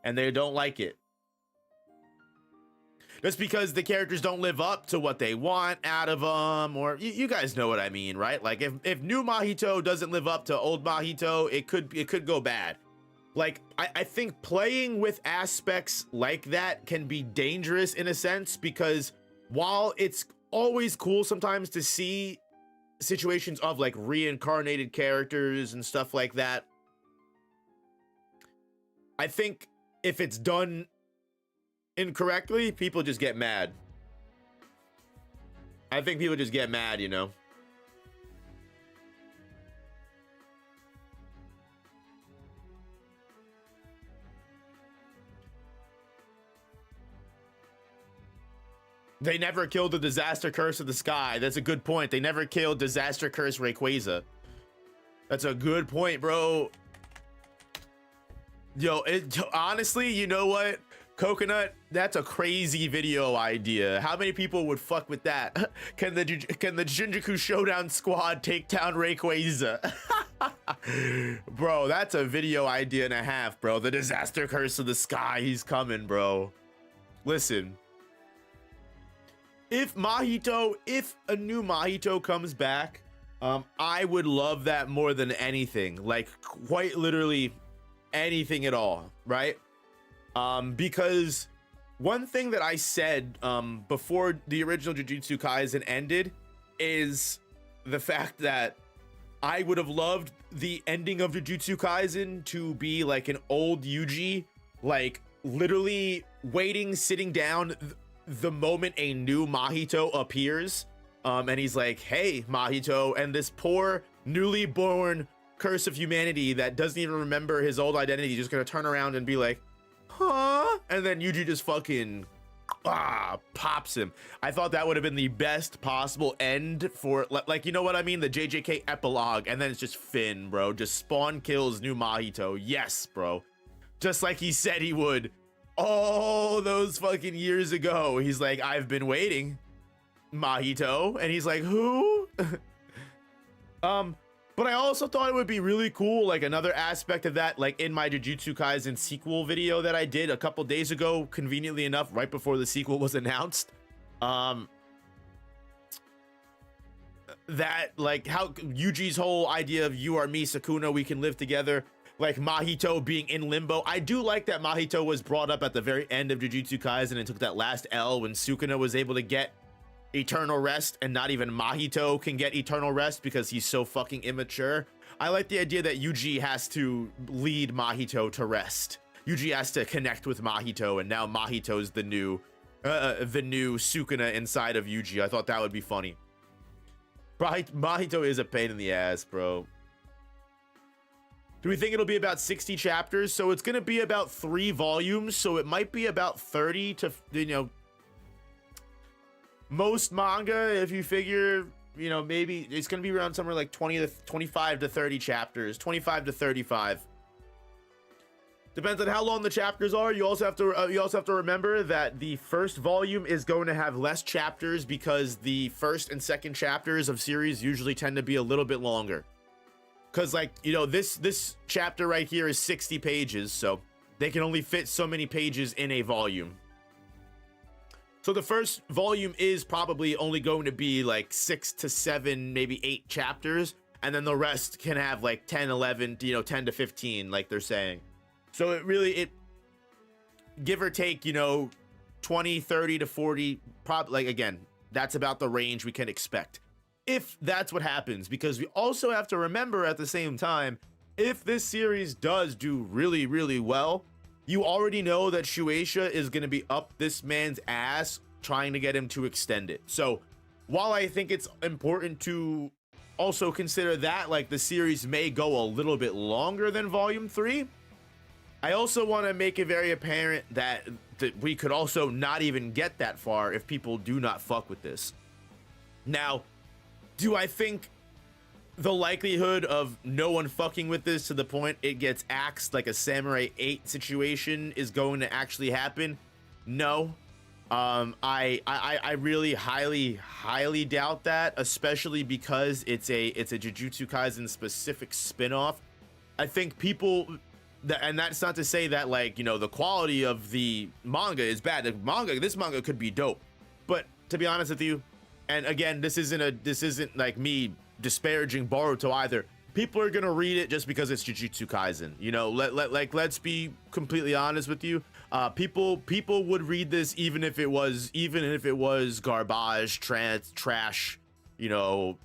and they don't like it. Just because the characters don't live up to what they want out of them, or you guys know what I mean, right? Like, if new Mahito doesn't live up to old Mahito, it could go bad. Like, I think playing with aspects like that can be dangerous in a sense, because while it's always cool sometimes to see situations of like reincarnated characters and stuff like that, I think if it's done incorrectly, people just get mad. I think people just get mad, you know? They never killed the disaster curse of the sky. That's a good point. They never killed disaster curse Rayquaza. That's a good point, bro. Yo, honestly, you know what? Coconut, that's a crazy video idea. How many people would fuck with that? Can the Shinjuku Showdown squad take down Rayquaza? Bro, that's a video idea and a half, bro. The disaster curse of the sky, he's coming, bro. Listen, if a new Mahito comes back, I would love that more than anything, like quite literally anything at all, right? Because one thing that I said before the original Jujutsu Kaisen ended is the fact that I would have loved the ending of Jujutsu Kaisen to be like an old Yuji, like literally sitting down the moment a new Mahito appears. And he's like, hey, Mahito, and this poor newly born curse of humanity that doesn't even remember his old identity, just gonna turn around and be like, huh? And then Yuji just fucking pops him. I thought that would have been the best possible end for, like, you know what I mean? The JJK epilogue, and then it's just Finn, bro. Just spawn kills new Mahito. Yes, bro. Just like he said he would all those fucking years ago. He's like, I've been waiting, Mahito. And he's like, who? But I also thought it would be really cool, like another aspect of that, like in my Jujutsu Kaisen sequel video that I did a couple days ago, conveniently enough, right before the sequel was announced. That, like, how Yuji's whole idea of you are me, Sukuna, we can live together, like Mahito being in limbo. I do like that Mahito was brought up at the very end of Jujutsu Kaisen and took that last L when Sukuna was able to get eternal rest, and not even Mahito can get eternal rest because he's so fucking immature. I like the idea that Yuji has to lead Mahito to rest. Yuji has to connect with Mahito, and now Mahito's the new Sukuna inside of Yuji. I thought that would be funny. Mahito is a pain in the ass, bro. Do we think it'll be about 60 chapters? So it's gonna be about 3 volumes, so it might be about 30 to, you know, most manga, if you figure, you know, maybe it's gonna be around somewhere like 25 to 30 chapters, 25 to 35. Depends on how long the chapters are. You also have to remember that the first volume is going to have less chapters because the first and second chapters of series usually tend to be a little bit longer. Cause, like, you know, this chapter right here is 60 pages, so they can only fit so many pages in a volume. So the first volume is probably only going to be like 6 to 7, maybe 8 chapters. And then the rest can have like 10, 11, you know, 10 to 15, like they're saying. So it give or take, you know, 20, 30 to 40, probably, like, again, that's about the range we can expect. If that's what happens, because we also have to remember at the same time, if this series does do really, really well, you already know that Shueisha is going to be up this man's ass trying to get him to extend it. So while I think it's important to also consider that, like, the series may go a little bit longer than volume 3, I also want to make it very apparent that we could also not even get that far if people do not fuck with this. Now, do I think the likelihood of no one fucking with this to the point it gets axed like a Samurai 8 situation is going to actually happen? No. I really highly doubt that, especially because it's a Jujutsu Kaisen specific spin-off. I think people, and that's not to say that, like, you know, the quality of the manga is bad. This manga could be dope, but to be honest with you, and again, this isn't like me disparaging Boruto either. People are gonna read it just because it's Jujutsu Kaisen. You know, let's be completely honest with you. People would read this even if it was garbage, trash, you know,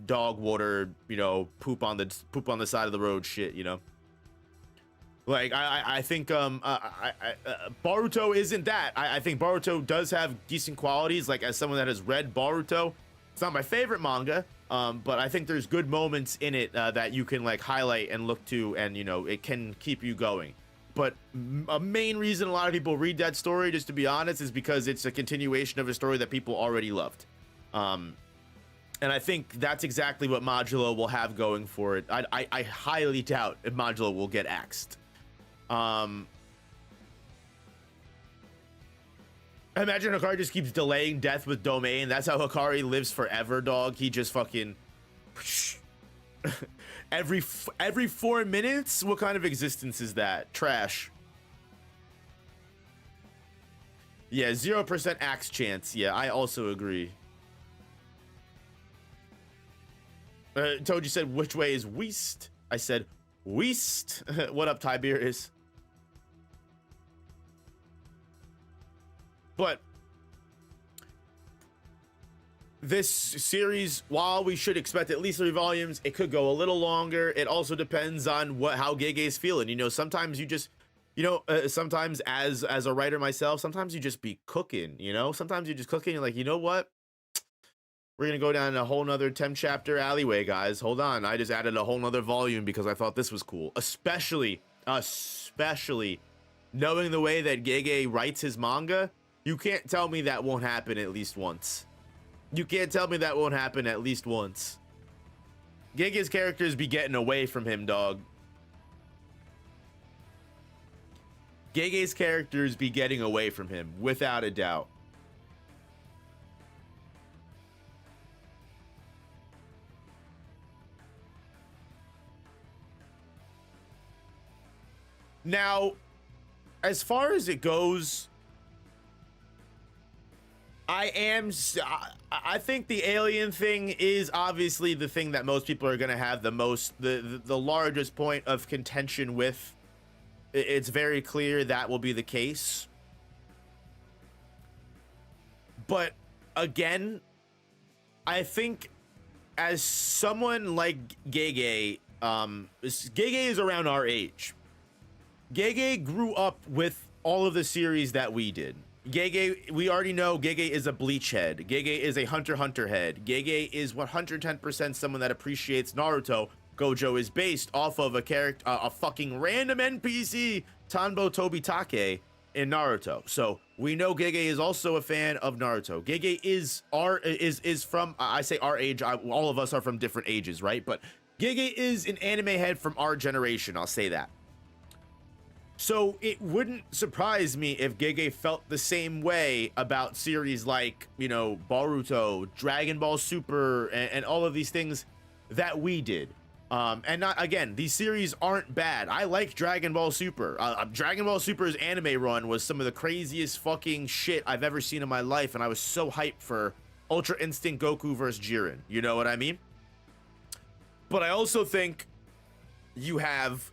dog water, you know, poop on the side of the road shit, you know. Like, I think Boruto isn't that. I think Boruto does have decent qualities. Like, as someone that has read Boruto, it's not my favorite manga, but I think there's good moments in it that you can, like, highlight and look to, and, you know, it can keep you going. But a main reason a lot of people read that story, just to be honest, is because it's a continuation of a story that people already loved. And I think that's exactly what Modulo will have going for it. I highly doubt if Modulo will get axed. Imagine Hikari just keeps delaying death with Domain. That's how Hikari lives forever, dog. He just fucking every 4 minutes? What kind of existence is that? Trash. Yeah, 0% axe chance. Yeah, I also agree. Toad, you said, which way is west? I said, west. What up, Tiberius? But this series, while we should expect at least 3 volumes, it could go a little longer. It also depends on how Gege is feeling. You know, sometimes you just, sometimes as a writer myself, sometimes you just be cooking, you know? Sometimes you're just cooking, you're like, you know what? We're gonna go down a whole nother 10 chapter alleyway, guys. Hold on, I just added a whole nother volume because I thought this was cool. Especially knowing the way that Gege writes his manga, you can't tell me that won't happen at least once. You can't tell me that won't happen at least once. Gege's characters be getting away from him, dog. Gege's characters be getting away from him, without a doubt. Now, as far as it goes, I think the alien thing is obviously the thing that most people are going to have the largest point of contention with. It's very clear that will be the case. But again, I think as someone like Gege, Gege is around our age. Gege grew up with all of the series that we did. Gege, we already know Gege is a Bleach head. Gege is a Hunter x Hunter head. Gege is 110% someone that appreciates Naruto. Gojo is based off of a character, a fucking random NPC, Tanbo Tobitake in Naruto. So we know Gege is also a fan of Naruto. Gege is from, I say our age, all of us are from different ages, right? But Gege is an anime head from our generation, I'll say that. So it wouldn't surprise me if Gege felt the same way about series like, you know, Boruto, Dragon Ball Super, and all of these things that we did. And not, again, these series aren't bad. I like Dragon Ball Super. Dragon Ball Super's anime run was some of the craziest fucking shit I've ever seen in my life, and I was so hyped for Ultra Instinct Goku versus Jiren. You know what I mean? But I also think you have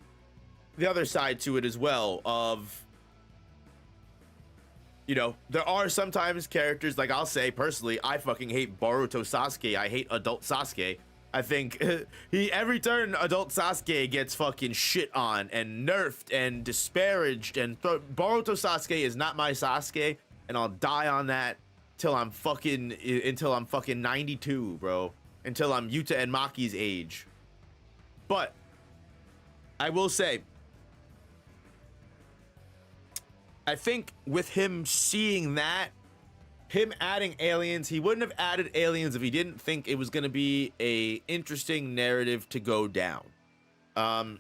the other side to it as well of, you know, there are sometimes characters, like I'll say personally, I fucking hate Boruto Sasuke. I hate adult Sasuke. I think every turn adult Sasuke gets fucking shit on and nerfed and disparaged, and Boruto Sasuke is not my Sasuke, and I'll die on that until I'm fucking 92, bro. Until I'm Yuta and Maki's age. But I will say, I think with him seeing that, him adding aliens, he wouldn't have added aliens if he didn't think it was going to be a interesting narrative to go down. I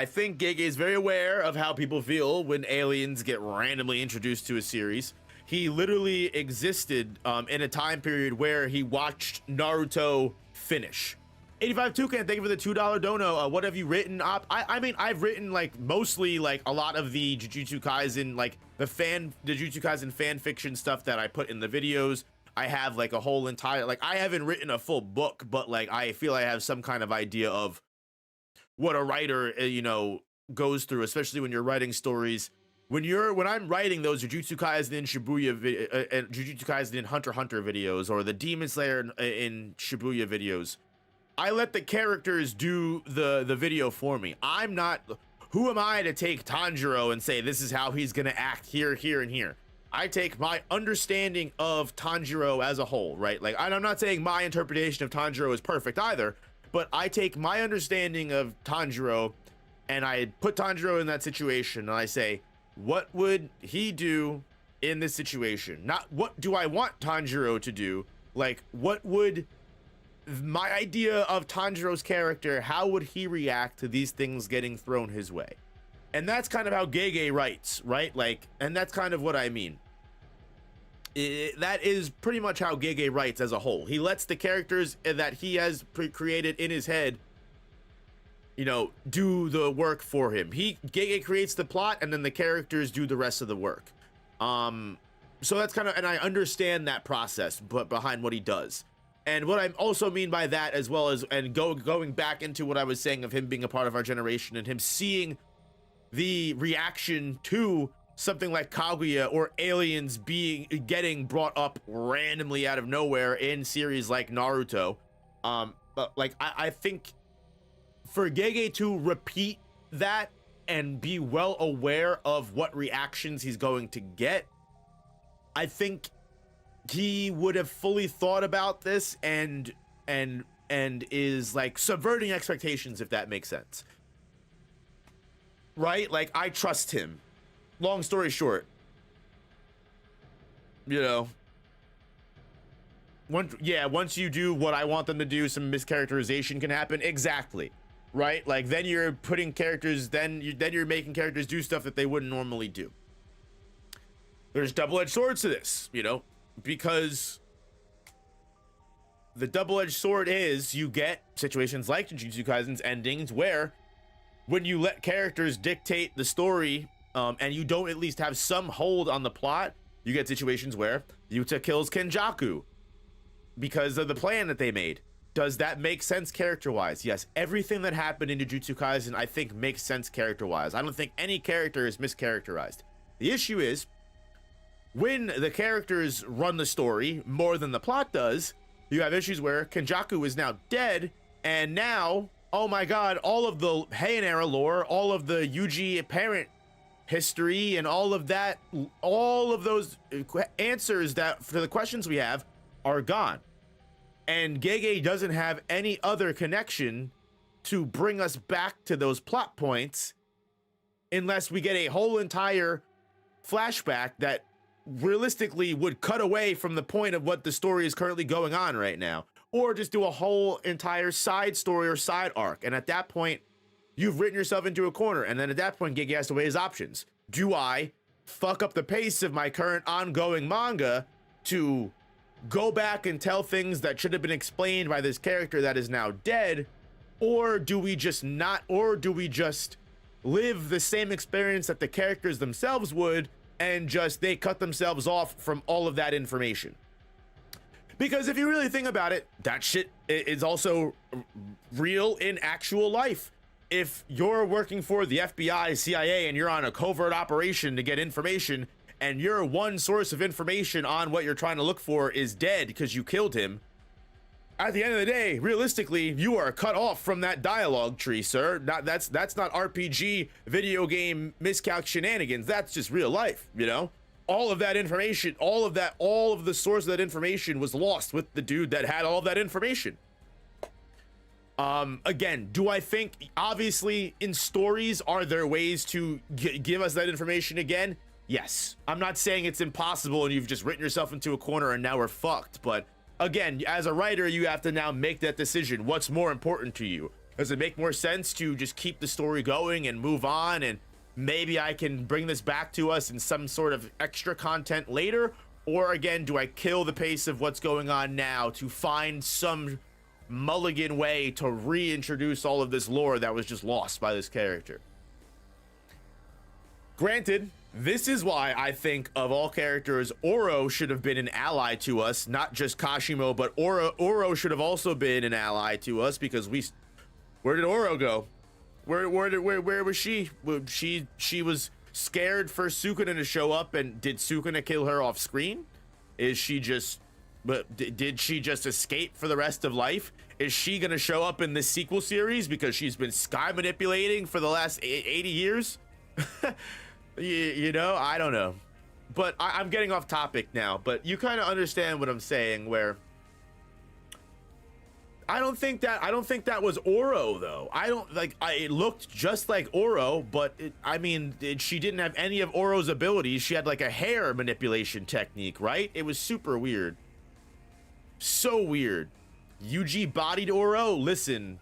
think Gege is very aware of how people feel when aliens get randomly introduced to a series. He literally existed in a time period where he watched Naruto finish. 85 Toucan, thank you for the $2 dono. What have you written up? I mean, I've written like mostly like a lot of the Jujutsu Kaisen, like the Jujutsu Kaisen fan fiction stuff that I put in the videos. I have like a whole entire, like I haven't written a full book, but like I feel I have some kind of idea of what a writer, you know, goes through, especially when you're writing stories. When I'm writing those Jujutsu Kaisen in Shibuya, Jujutsu Kaisen in Hunter x Hunter videos, or the Demon Slayer in Shibuya videos, I let the characters do the video for me. I'm not, who am I to take Tanjiro and say this is how he's gonna act here, here, and here? I take my understanding of Tanjiro as a whole, right? Like, I'm not saying my interpretation of Tanjiro is perfect either, but I take my understanding of Tanjiro and I put Tanjiro in that situation and I say, what would he do in this situation? Not what do I want Tanjiro to do? Like, what would my idea of Tanjiro's character, how would he react to these things getting thrown his way? And that's kind of how Gege writes, right? Like, and that's kind of what I mean. that is pretty much how Gege writes as a whole. He lets the characters that he has created in his head, you know, do the work for him. Gege creates the plot, and then the characters do the rest of the work. So that's kind of, and I understand that process, but behind what he does. And what I also mean by that, as well as, and going back into what I was saying of him being a part of our generation and him seeing the reaction to something like Kaguya or aliens getting brought up randomly out of nowhere in series like Naruto. But like, I think for Gege to repeat that and be well aware of what reactions he's going to get, I think he would have fully thought about this and is like subverting expectations, if that makes sense. Right? Like, I trust him. Long story short, you know, once you do what I want them to do, some mischaracterization can happen. Exactly. Right? Like, then you're putting characters, then you're making characters do stuff that they wouldn't normally do. There's double-edged swords to this, you know, because the double-edged sword is you get situations like Jujutsu Kaisen's endings where when you let characters dictate the story, and you don't at least have some hold on the plot, you get situations where Yuta kills Kenjaku because of the plan that they made. Does that make sense character-wise? Yes, everything that happened in Jujutsu Kaisen, I think, makes sense character-wise. I don't think any character is mischaracterized. The issue is, when the characters run the story more than the plot does, you have issues where Kenjaku is now dead, and now, oh my god, all of the Heian era lore, all of the Yuji parent history, and all of that, all of those answers that for the questions we have are gone. And Gege doesn't have any other connection to bring us back to those plot points unless we get a whole entire flashback that realistically would cut away from the point of what the story is currently going on right now, or just do a whole entire side story or side arc. And at that point, you've written yourself into a corner. And then at that point, Gege has to weigh his options. Do I fuck up the pace of my current ongoing manga to go back and tell things that should have been explained by this character that is now dead? Or do we just live the same experience that the characters themselves would, and just they cut themselves off from all of that information? Because if you really think about it, that shit is also real in actual life. If you're working for the FBI, CIA, and you're on a covert operation to get information, and your one source of information on what you're trying to look for is dead because you killed him, at the end of the day, realistically, you are cut off from that dialogue tree, sir. That's not RPG video game miscalc shenanigans. That's just real life, you know? All of that information, all of the source of that information was lost with the dude that had all of that information. Again, do I think, obviously, in stories, are there ways to give us that information again? Yes. I'm not saying it's impossible and you've just written yourself into a corner and now we're fucked, but again, as a writer, you have to now make that decision. What's more important to you? Does it make more sense to just keep the story going and move on, and maybe I can bring this back to us in some sort of extra content later? Or again, do I kill the pace of what's going on now to find some mulligan way to reintroduce all of this lore that was just lost by this character? Granted, this is why I think of all characters, Oro should have been an ally to us, not just Kashimo, but Oro should have also been an ally to us, because where did Oro go? Where was she? She was scared for Sukuna to show up, and did Sukuna kill her off screen? Is she just, did she just escape for the rest of life? Is she gonna show up in this sequel series because she's been sky manipulating for the last 80 years? You know, I don't know, but I'm getting off topic now, but you kind of understand what I'm saying, where I don't think that was Oro, though. It looked just like Oro, but she didn't have any of Oro's abilities. She had like a hair manipulation technique, right? It was super weird. So weird. Yuji bodied Oro? Listen,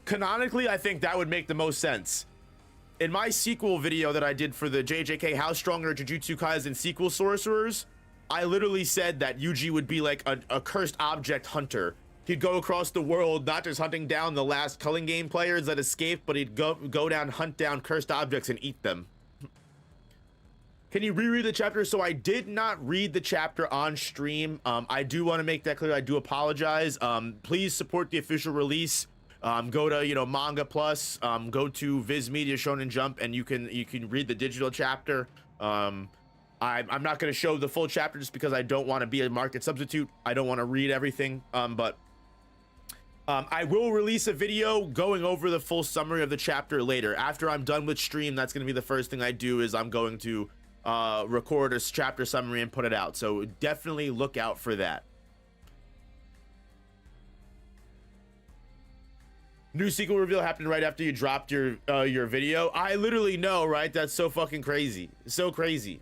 canonically, I think that would make the most sense. in my sequel video that I did for the JJK How Strong Are Jujutsu Kaisen sequel sorcerers, I literally said that Yuji would be like a cursed object hunter. He'd go across the world, not just hunting down the last Culling Game players that escaped, but he'd go down, hunt down cursed objects and eat them. Can you reread the chapter? So I did not read the chapter on stream. I do want to make that clear. I do apologize. Please support the official release. Go to, you know, Manga Plus, go to Viz Media Shonen Jump, and you can read the digital chapter. I'm not going to show the full chapter just because I don't want to be a market substitute. I don't want to read everything, but I will release a video going over the full summary of the chapter later. After I'm done with stream, that's going to be the first thing I do, is I'm going to record a chapter summary and put it out. So definitely look out for that. New sequel reveal happened right after you dropped your video. I literally know, right? That's so fucking crazy. So crazy.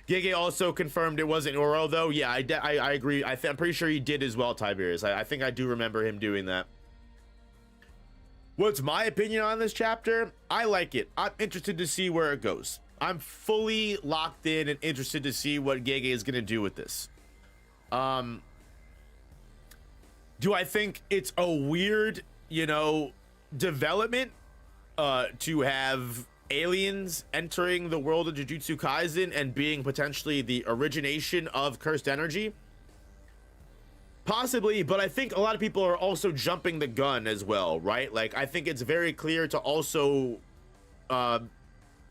Gege also confirmed it wasn't Oro, though. Yeah, I agree. I'm pretty sure he did as well, Tiberius. I think I do remember him doing that. What's my opinion on this chapter? I like it. I'm interested to see where it goes. I'm fully locked in and interested to see what Gege is going to do with this. Do I think it's a weird, you know, development to have aliens entering the world of Jujutsu Kaisen and being potentially the origination of cursed energy? Possibly, but I think a lot of people are also jumping the gun as well, right? Like, I think it's very clear to also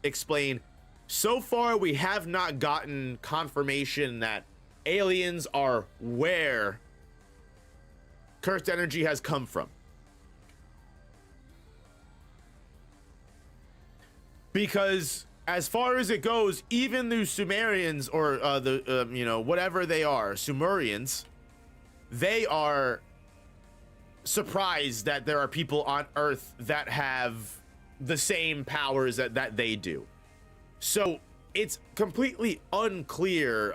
explain, so far we have not gotten confirmation that aliens are where cursed energy has come from. Because as far as it goes, even the Sumerians, or you know, whatever they are, Sumerians, they are surprised that there are people on Earth that have the same powers that they do. So it's completely unclear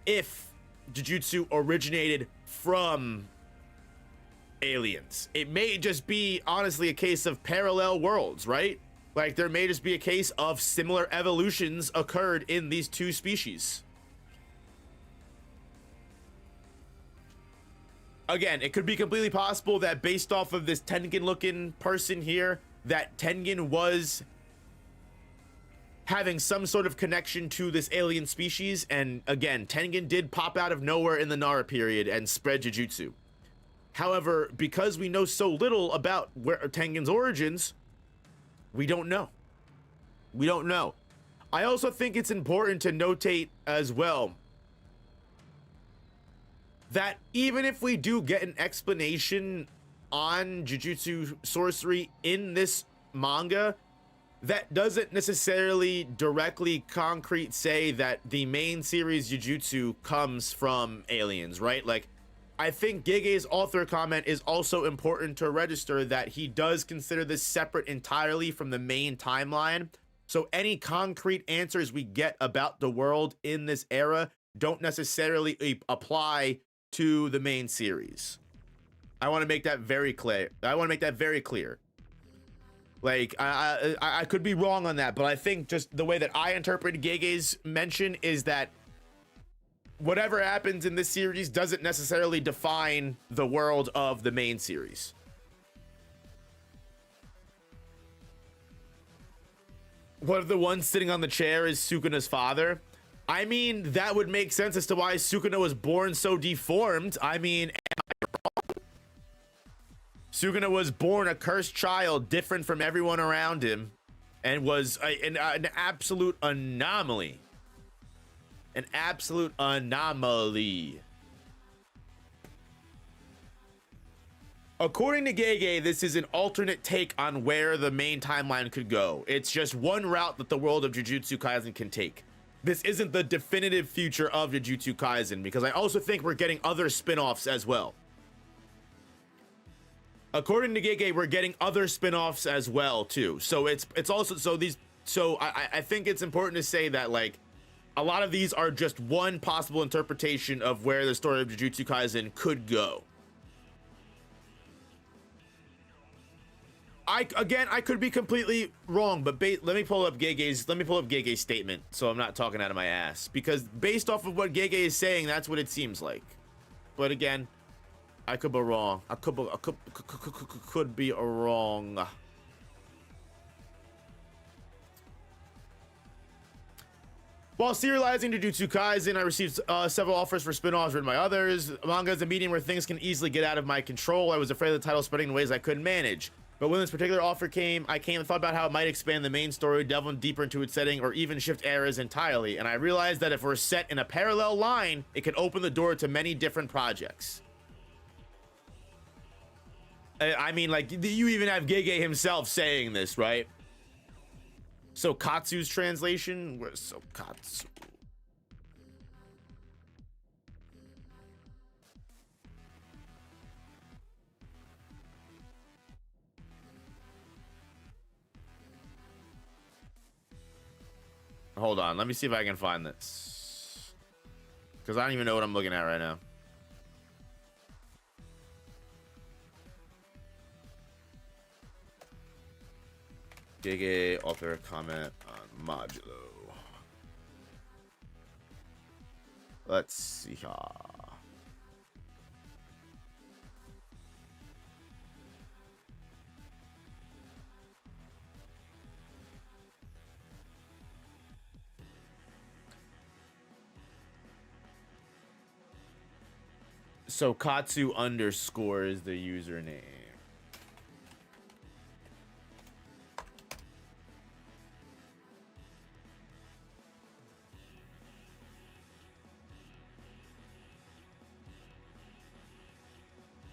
if Jujutsu originated from aliens. It may just be, honestly, a case of parallel worlds, right? Like, there may just be a case of similar evolutions occurred in these two species. Again, it could be completely possible that based off of this Tengen looking person here, that Tengen was having some sort of connection to this alien species. And again, Tengen did pop out of nowhere in the Nara period and spread Jujutsu. However, because we know so little about where Tengen's origins, we don't know. We don't know. I also think it's important to notate as well that even if we do get an explanation on Jujutsu sorcery in this manga, that doesn't necessarily directly concrete say that the main series Jujutsu comes from aliens, right? Like, I think Gege's author comment is also important to register, that he does consider this separate entirely from the main timeline. So any concrete answers we get about the world in this era don't necessarily apply to the main series. I want to make that very clear. Like, I could be wrong on that, but I think just the way that I interpret Gege's mention is that whatever happens in this series doesn't necessarily define the world of the main series. One of the ones sitting on the chair is Sukuna's father. I mean, that would make sense as to why Sukuna was born so deformed. I mean, am I wrong? Sukuna was born a cursed child, different from everyone around him, and was an absolute anomaly. An absolute anomaly. According to Gege, this is an alternate take on where the main timeline could go. It's just one route that the world of Jujutsu Kaisen can take. This isn't the definitive future of Jujutsu Kaisen, because I also think we're getting other spin-offs as well. According to Gege, we're getting other spin-offs as well too. So it's also, so I think it's important to say that, like, a lot of these are just one possible interpretation of where the story of Jujutsu Kaisen could go. I could be completely wrong, but let me pull up Gege's statement, so I'm not talking out of my ass, because based off of what Gege is saying, that's what it seems like. But again, I could be wrong. I could be wrong. While serializing Jujutsu Kaisen, I received several offers for spin-offs written by others. Manga is a medium where things can easily get out of my control. I was afraid of the title spreading in ways I couldn't manage. But when this particular offer came, I came and thought about how it might expand the main story, delve deeper into its setting, or even shift eras entirely. And I realized that if we're set in a parallel line, it could open the door to many different projects. I mean, like, you even have Gege himself saying this, right? So Katsu's translation? Where's So Katsu? Hold on, let me see if I can find this, because I don't even know what I'm looking at right now. Gege author comment on Modulo. Let's see. So Katsu underscore is the username.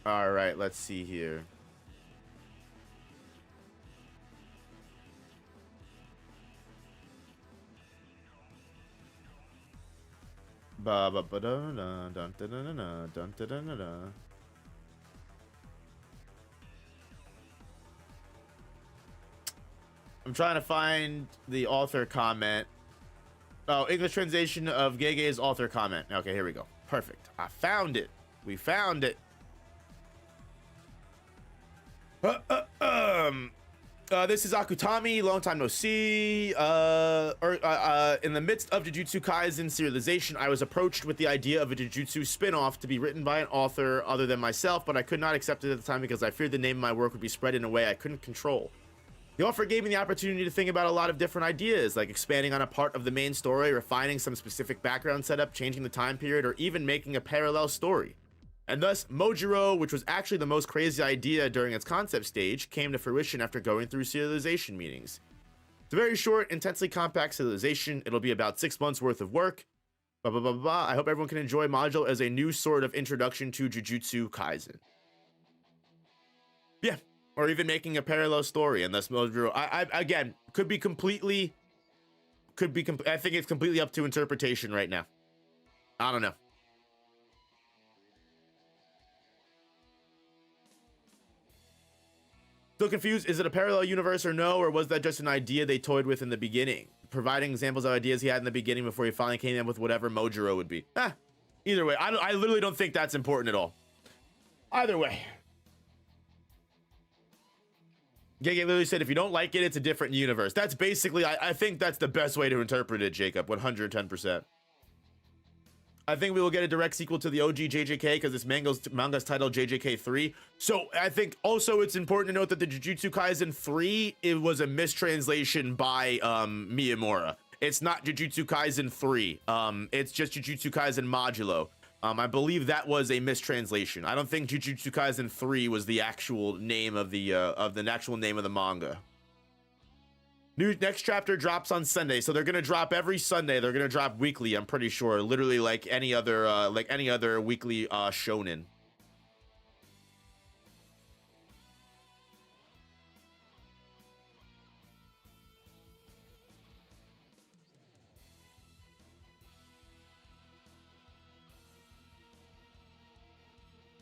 All right, let's see here. Ba ba ba da da da da da da da da da da. I'm trying to find the author comment. Oh, English translation of Gege's author comment. Okay, here we go. Perfect. I found it. We found it. This is Akutami, long time no see. In the midst of Jujutsu Kaisen serialization, I was approached with the idea of a Jujutsu spin-off to be written by an author other than myself, but I could not accept it at the time because I feared the name of my work would be spread in a way I couldn't control. The offer gave me the opportunity to think about a lot of different ideas, like expanding on a part of the main story, refining some specific background setup, changing the time period, or even making a parallel story. And thus, Mojuro, which was actually the most crazy idea during its concept stage, came to fruition after going through serialization meetings. It's a very short, intensely compact serialization. It'll be about 6 months worth of work. Blah, blah, blah, blah. I hope everyone can enjoy Modulo as a new sort of introduction to Jujutsu Kaisen. Yeah, or even making a parallel story, and thus Mojuro, again, could be completely, I think it's completely up to interpretation right now. I don't know. Still confused, is it a parallel universe or no, or was that just an idea they toyed with in the beginning? Providing examples of ideas he had in the beginning before he finally came in with whatever Mojuro would be. Either way, I literally don't think that's important at all. Either way. Gege literally said, if you don't like it, it's a different universe. That's basically, I think that's the best way to interpret it, Jacob, 110%. I think we will get a direct sequel to the OG JJK because this manga's titled JJK 3. So I think also it's important to note that the Jujutsu Kaisen 3, it was a mistranslation by Miyamura. It's not Jujutsu Kaisen 3. It's just Jujutsu Kaisen Modulo. I believe that was a mistranslation. I don't think Jujutsu Kaisen 3 was the actual name of the actual name of the manga. Next chapter drops on Sunday, so they're gonna drop every Sunday. They're gonna drop weekly, I'm pretty sure, literally like any other weekly shonen.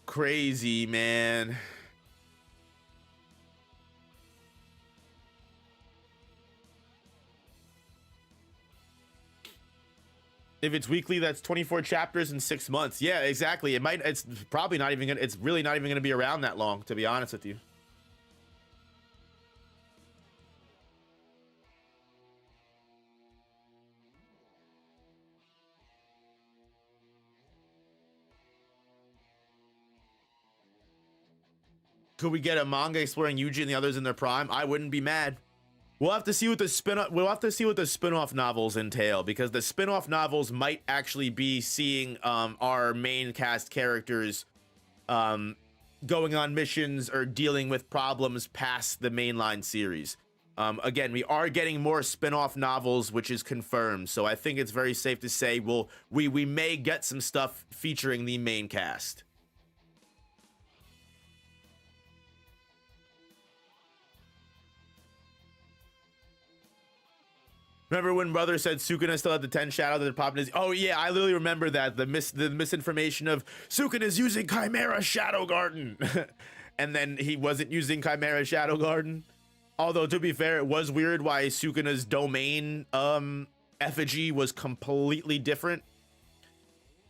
Crazy, man. If it's weekly, that's 24 chapters in 6 months. Yeah, exactly. It's probably not even gonna, it's really not even gonna be around that long, to be honest with you. Could we get a manga exploring Yuji and the others in their prime? I wouldn't be mad. We'll have to see what the spin-off novels entail, because the spin-off novels might actually be seeing our main cast characters going on missions or dealing with problems past the mainline series. Again, we are getting more spin-off novels, which is confirmed. So I think it's very safe to say we may get some stuff featuring the main cast. Remember when Brother said Sukuna still had the 10 shadow that popped in his... Oh yeah, I literally remember that. The misinformation of Sukuna's using Chimera Shadow Garden. And then he wasn't using Chimera Shadow Garden. Although, to be fair, it was weird why Sukuna's domain effigy was completely different.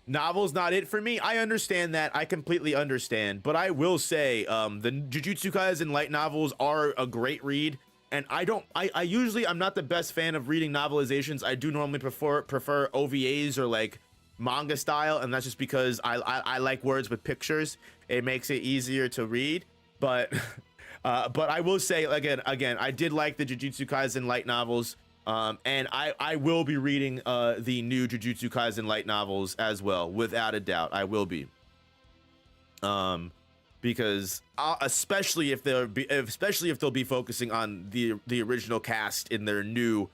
Novel's not it for me. I understand that. I completely understand. But I will say, the Jujutsu Kaisen light novels are a great read. And I'm not the best fan of reading novelizations. I do normally prefer OVAs or like manga style, and that's just because I like words with pictures. It makes it easier to read. But I will say again, I did like the Jujutsu Kaisen light novels, and I will be reading the new Jujutsu Kaisen light novels as well, without a doubt. I will be. Because especially if they'll be focusing on the original cast in their new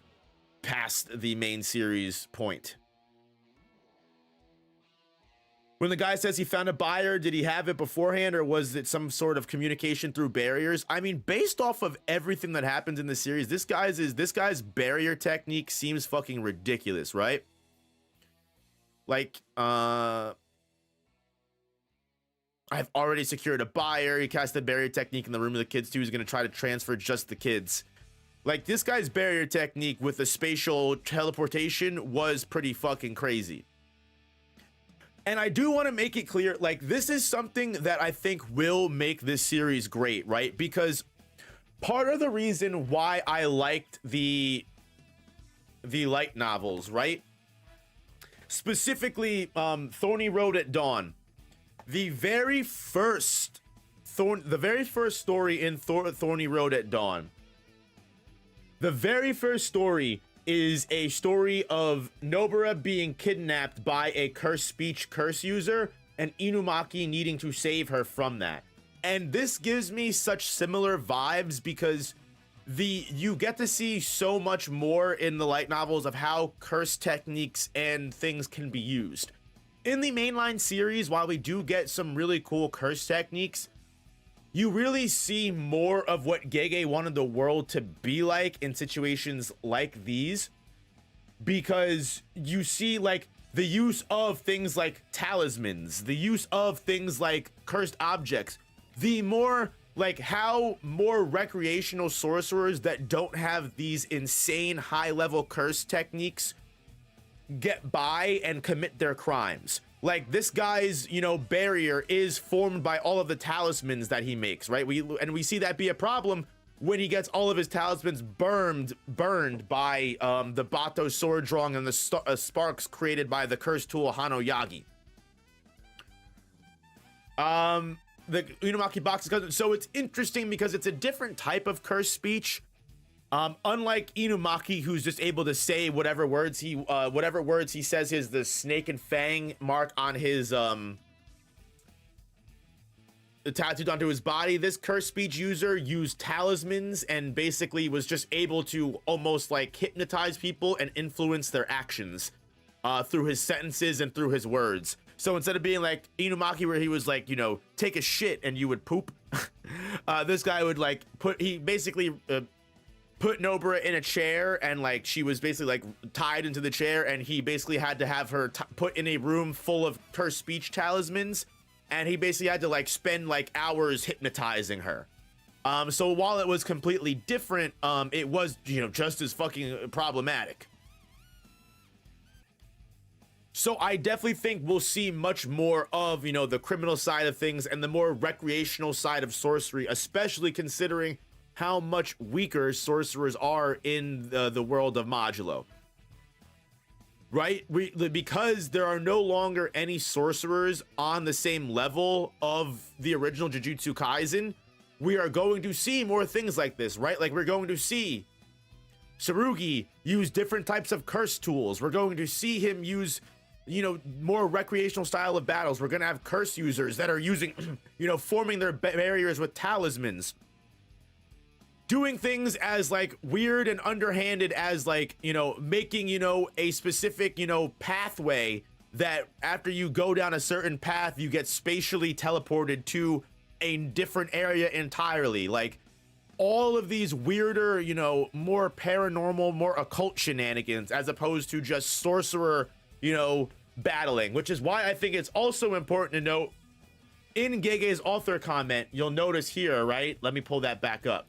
past the main series point. When the guy says he found a buyer, did he have it beforehand, or was it some sort of communication through barriers? I mean, based off of everything that happens in the series, this guy's barrier technique seems fucking ridiculous, right? Like, I've already secured a buyer. He cast the barrier technique in the room of the kids too. He's going to try to transfer just the kids. Like, this guy's barrier technique with the spatial teleportation was pretty fucking crazy. And I do want to make it clear, like, this is something that I think will make this series great, right? Because part of the reason why I liked the light novels, right? Specifically, Thorny Road at Dawn. The very first story in Thorny Road at Dawn. The very first story is a story of Nobara being kidnapped by a curse speech curse user and Inumaki needing to save her from that. And this gives me such similar vibes because you get to see so much more in the light novels of how curse techniques and things can be used. In the mainline series, while we do get some really cool curse techniques, you really see more of what Gege wanted the world to be like in situations like these, because you see like the use of things like talismans, the use of things like cursed objects, the more like how more recreational sorcerers that don't have these insane high level curse techniques get by and commit their crimes. Like, this guy's, barrier is formed by all of the talismans that he makes, right? We see that be a problem when he gets all of his talismans burned by the Bato sword drawing and the sparks created by the cursed tool Hano Yagi. The Inumaki box is, so it's interesting because it's a different type of curse speech. Unlike Inumaki, who's just able to say whatever words he says is the snake and fang mark on his tattooed onto his body. This curse speech user used talismans and basically was just able to almost like hypnotize people and influence their actions through his sentences and through his words. So instead of being like Inumaki, where he was like, take a shit and you would poop, this guy would like put Nobara in a chair, and like she was basically like tied into the chair, and he basically had to have her put in a room full of her speech talismans, and he basically had to like spend like hours hypnotizing her. So while it was completely different, it was just as fucking problematic. So I definitely think we'll see much more of the criminal side of things and the more recreational side of sorcery, especially considering how much weaker sorcerers are in the world of Modulo, right? Because there are no longer any sorcerers on the same level of the original Jujutsu Kaisen, we are going to see more things like this, right? Like we're going to see Tsurugi use different types of curse tools. We're going to see him use, you know, more recreational style of battles. We're going to have curse users that are using, you know, forming their barriers with talismans. Doing things as like weird and underhanded as like, you know, making, you know, a specific, you know, pathway that after you go down a certain path, you get spatially teleported to a different area entirely. Like all of these weirder, you know, more paranormal, more occult shenanigans, as opposed to just sorcerer, you know, battling, which is why I think it's also important to note in Gege's author comment, you'll notice here, right? Let me pull that back up.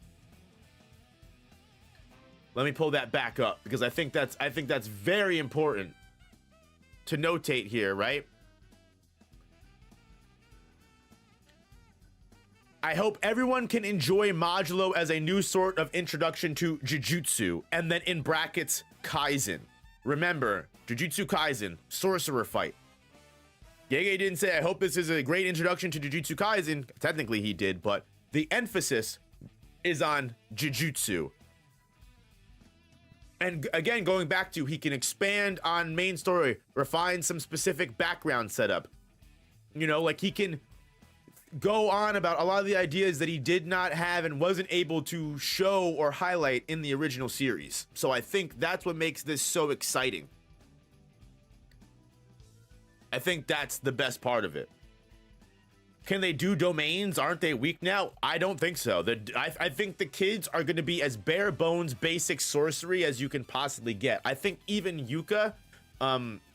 Let me pull that back up because I think that's very important to notate here, right? I hope everyone can enjoy Modulo as a new sort of introduction to Jujutsu, and then in brackets, Kaisen. Remember, Jujutsu Kaisen, sorcerer fight. Gege didn't say, I hope this is a great introduction to Jujutsu Kaisen. Technically he did, but the emphasis is on Jujutsu. And again, going back to, he can expand on main story, refine some specific background setup. You know, like he can go on about a lot of the ideas that he did not have and wasn't able to show or highlight in the original series. So I think that's what makes this so exciting. I think that's the best part of it. Can they do domains? Aren't they weak now? I don't think so. I think the kids are going to be as bare bones basic sorcery as you can possibly get. I think even Yuka,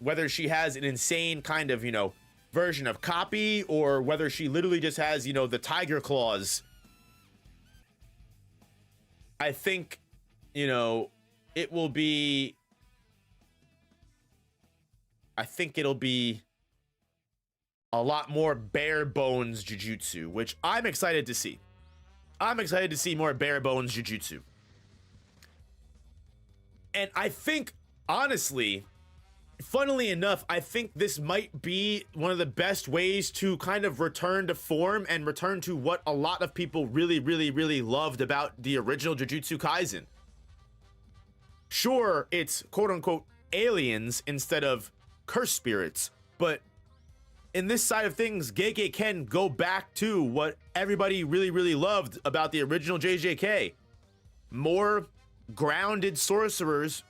whether she has an insane kind of, you know, version of copy or whether she literally just has, you know, the tiger claws, I think, you know, it will be, I think it'll be a lot more bare bones Jujutsu, which I'm excited to see. I'm excited to see more bare bones Jujutsu. And I think, honestly, funnily enough, I think this might be one of the best ways to kind of return to form and return to what a lot of people really, really, really loved about the original Jujutsu Kaisen. Sure, it's quote unquote aliens instead of curse spirits, but in this side of things, Gege can go back to what everybody really, really loved about the original JJK. More grounded sorcerers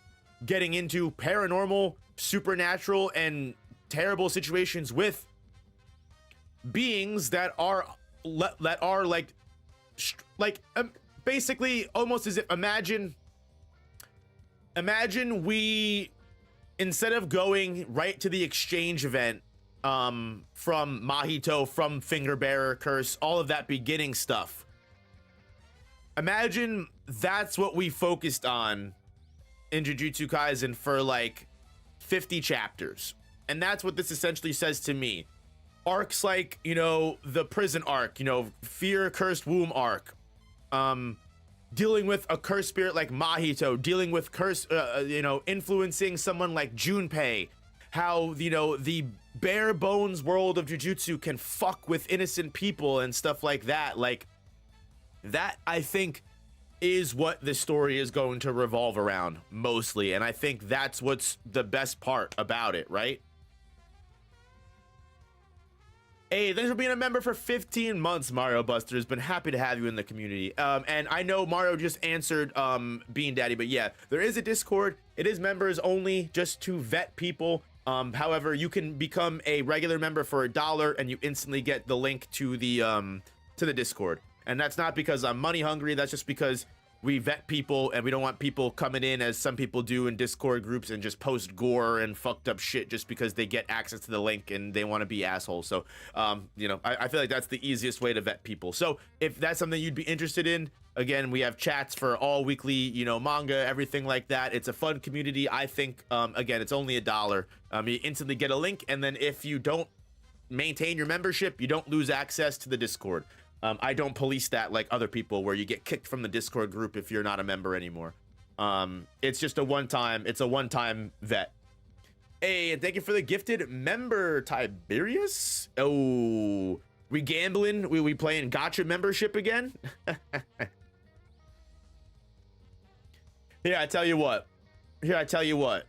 getting into paranormal, supernatural, and terrible situations with beings that are basically almost as if imagine we, instead of going right to the exchange event from Mahito, from Finger Bearer Curse, all of that beginning stuff, imagine that's what we focused on in Jujutsu Kaisen for like 50 chapters. And that's what this essentially says to me. Arcs like, you know, the prison arc, you know, fear cursed womb arc, dealing with a cursed spirit like Mahito, dealing with curse, you know, influencing someone like Junpei, how, you know, the bare bones world of Jujutsu can fuck with innocent people and stuff like that. Like that, I think, is what the story is going to revolve around mostly, and I think that's what's the best part about it, right? Hey, thanks for being a member for 15 months, Mario Buster's. Been happy to have you in the community. And I know Mario just answered Bean Daddy, but yeah, there is a Discord. It is members only, just to vet people. However, you can become a regular member for $1 and you instantly get the link to the Discord. And that's not because I'm money hungry. That's just because we vet people and we don't want people coming in as some people do in Discord groups and just post gore and fucked up shit just because they get access to the link and they want to be assholes. So, you know, I feel like that's the easiest way to vet people. So if that's something you'd be interested in, again, we have chats for all weekly, you know, manga, everything like that. It's a fun community. I think, again, it's only $1. You instantly get a link. And then if you don't maintain your membership, you don't lose access to the Discord. I don't police that like other people where you get kicked from the Discord group if you're not a member anymore. It's just a one-time vet. Hey, and thank you for the gifted member, Tiberius. Oh, We gambling? We playing gotcha membership again? Here, I tell you what. Here, I tell you what.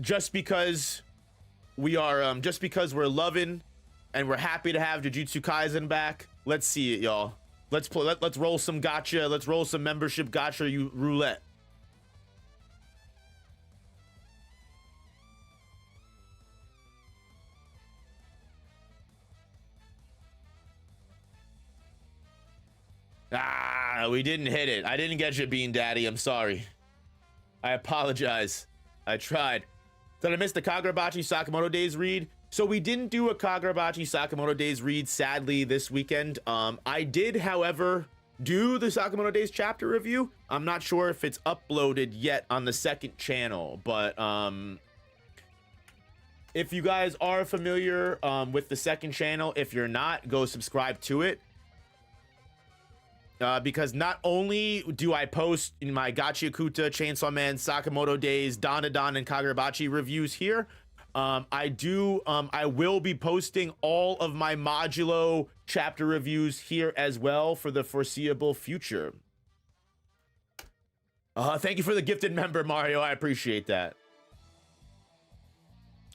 Just because we are, just because we're loving and we're happy to have Jujutsu Kaisen back, let's see it, y'all. Let's play. Let's roll some gotcha. Let's roll some membership gotcha roulette. Ah, we didn't hit it. I didn't get you, Bean Daddy. I'm sorry. I apologize. I tried. Did I miss the Kagurabachi Sakamoto Days read? So we didn't do a Kagurabachi Sakamoto Days read, sadly, this weekend. I did, however, do the Sakamoto Days chapter review. I'm not sure if it's uploaded yet on the second channel, but if you guys are familiar with the second channel, if you're not, go subscribe to it. Because not only do I post in my Gege Akutami, Chainsaw Man, Sakamoto Days, Dandadan, and Kagurabachi reviews here, I will be posting all of my Modulo chapter reviews here as well for the foreseeable future. Thank you for the gifted member, Mario. I appreciate that.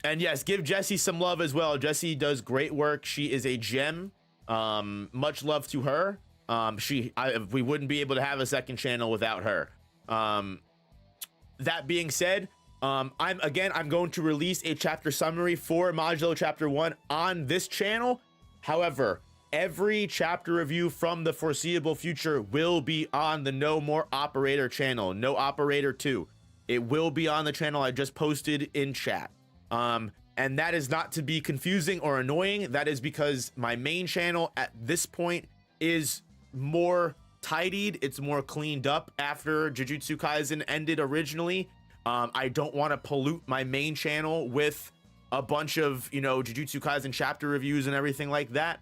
And yes, give Jessie some love as well. Jessie does great work. She is a gem. Much love to her. We wouldn't be able to have a second channel without her. That being said, I'm going to release a chapter summary for Modulo Chapter 1 on this channel. However, every chapter review from the foreseeable future will be on the No More Operator channel, No Operator 2. It will be on the channel I just posted in chat. And that is not to be confusing or annoying. That is because my main channel at this point is more tidied. It's more cleaned up after Jujutsu Kaisen ended originally. I don't want to pollute my main channel with a bunch of, Jujutsu Kaisen chapter reviews and everything like that.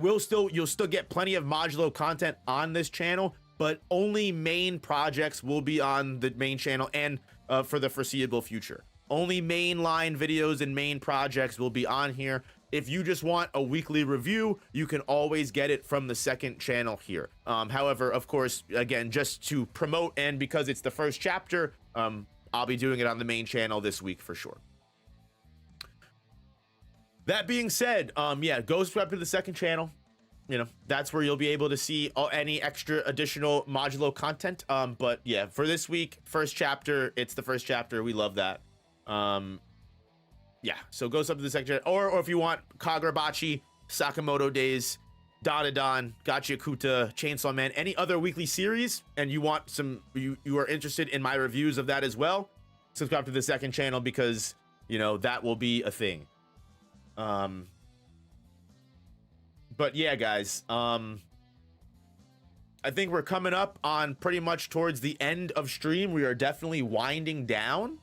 You'll still get plenty of Modulo content on this channel, but only main projects will be on the main channel and for the foreseeable future. Only mainline videos and main projects will be on here. If you just want a weekly review, you can always get it from the second channel here. However, of course, again, just to promote and because it's the first chapter, I'll be doing it on the main channel this week for sure. That being said, go subscribe to the second channel. That's where you'll be able to see any extra additional Modulo content. But yeah, for this week, first chapter, it's the first chapter. We love that. Yeah, so go sub to the second channel, or if you want Kagurabachi, Sakamoto Days, Dandadan, Gege Akutami, Chainsaw Man, any other weekly series, and you want you are interested in my reviews of that as well, subscribe to the second channel because that will be a thing. But yeah, guys, I think we're coming up on pretty much towards the end of stream. We are definitely winding down.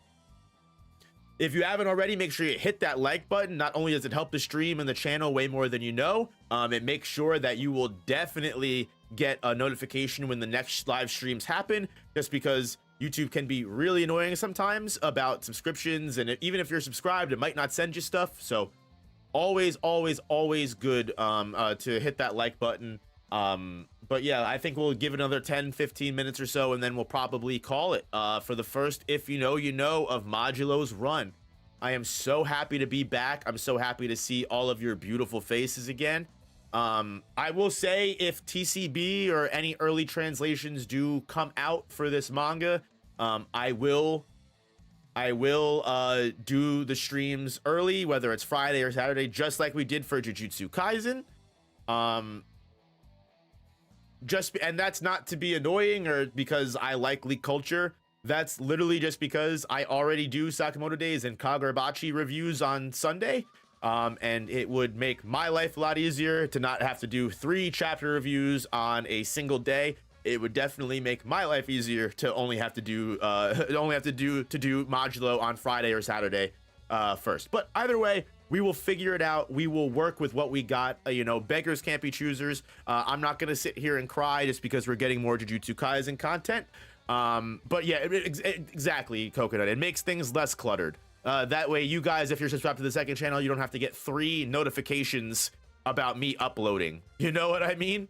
If you haven't already, make sure you hit that like button. Not only does it help the stream and the channel way more than you know, it makes sure that you will definitely get a notification when the next live streams happen, just because YouTube can be really annoying sometimes about subscriptions, and even if you're subscribed, it might not send you stuff. So always good to hit that like button. But yeah, I think we'll give it another 10-15 minutes or so, and then we'll probably call it for the first If You Know, You Know of Modulo's run. I am so happy to be back. I'm so happy to see all of your beautiful faces again. I will say, if TCB or any early translations do come out for this manga, I will do the streams early, whether it's Friday or Saturday, just like we did for Jujutsu Kaisen. And that's not to be annoying or because I like leak culture. That's literally just because I already do Sakamoto Days and Kagurabachi reviews on Sunday. And it would make my life a lot easier to not have to do 3 chapter reviews on a single day. It would definitely make my life easier to only have to do Modulo on Friday or Saturday first. But either way, We will figure it out. We will work with what we got. You know, beggars can't be choosers. I'm not gonna sit here and cry just because we're getting more Jujutsu Kaisen content. But yeah, exactly, Coconut. It makes things less cluttered. That way, you guys, if you're subscribed to the second channel, you don't have to get 3 notifications about me uploading. You know what I mean?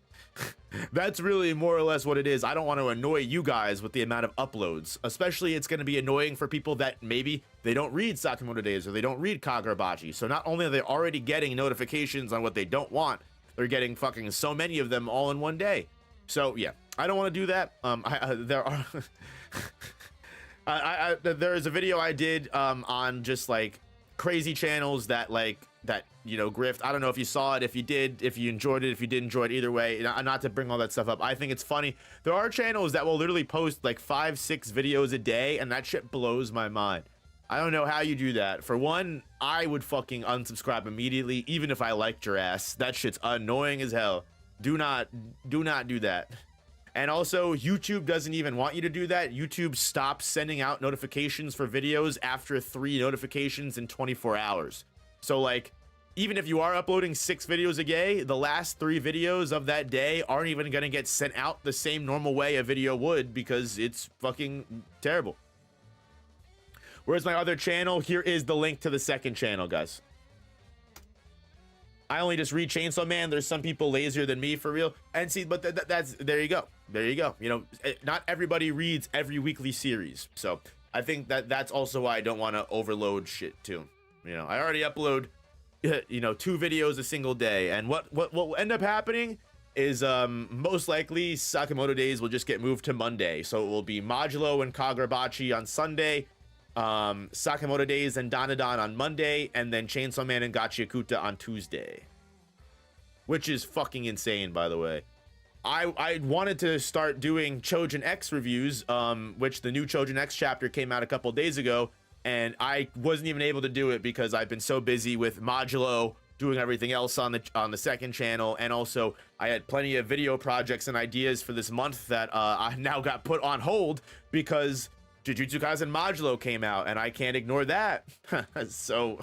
That's really more or less what it is. I don't want to annoy you guys with the amount of uploads. Especially, it's going to be annoying for people that maybe they don't read Sakamoto Days or they don't read Kagurabachi. So not only are they already getting notifications on what they don't want, they're getting fucking so many of them all in one day. So yeah, I don't want to do that. There are there's a video I did on just like crazy channels that you know, grift. I don't know if you saw it, if you did, if you enjoyed it, if you didn't enjoy it. Either way, not to bring all that stuff up, I think it's funny. There are channels that will literally post like 5-6 videos a day, and that shit blows my mind. I don't know how you do that. For one, I would fucking unsubscribe immediately, even if I liked your ass. That shit's annoying as hell. Do not do that. And also, YouTube doesn't even want you to do that. YouTube stops sending out notifications for videos after 3 notifications in 24 hours. So like, even if you are uploading 6 videos a day, the last 3 videos of that day aren't even gonna get sent out the same normal way a video would, because it's fucking terrible. Where's my other channel? Here is the link to the second channel, guys. I only just read Chainsaw Man. There's some people lazier than me, for real. And see, but that's, there you go. There you go. You know, not everybody reads every weekly series. So I think that's also why I don't want to overload shit too. You know, I already upload, you know, 2 videos a single day. And what will end up happening is most likely Sakamoto Days will just get moved to Monday. So it will be Modulo and Kagurabachi on Sunday, Sakamoto Days and Dandadan on Monday, and then Chainsaw Man and Gege Akutami on Tuesday, which is fucking insane, by the way. I wanted to start doing Chojin X reviews, which the new Chojin X chapter came out a couple days ago, and I wasn't even able to do it because I've been so busy with Modulo doing everything else on the second channel, and also I had plenty of video projects and ideas for this month that I now got put on hold because Jujutsu Kaisen Modulo came out, and I can't ignore that. so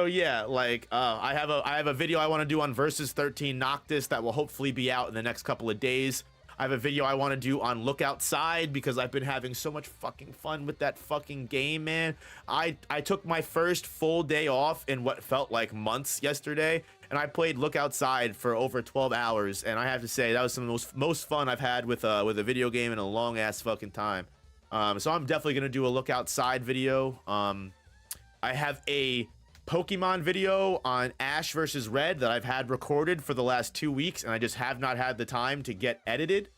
yeah, like I have a video I want to do on Versus 13 Noctis that will hopefully be out in the next couple of days. I have a video I want to do on Look Outside because I've been having so much fucking fun with that fucking game, man. I took my first full day off in what felt like months yesterday, and I played Look Outside for over 12 hours, and I have to say that was some of the most fun I've had with a video game in a long ass fucking time. So I'm definitely gonna do a Look Outside video. I have a Pokemon video on Ash versus Red that I've had recorded for the last 2 weeks, and I just have not had the time to get edited.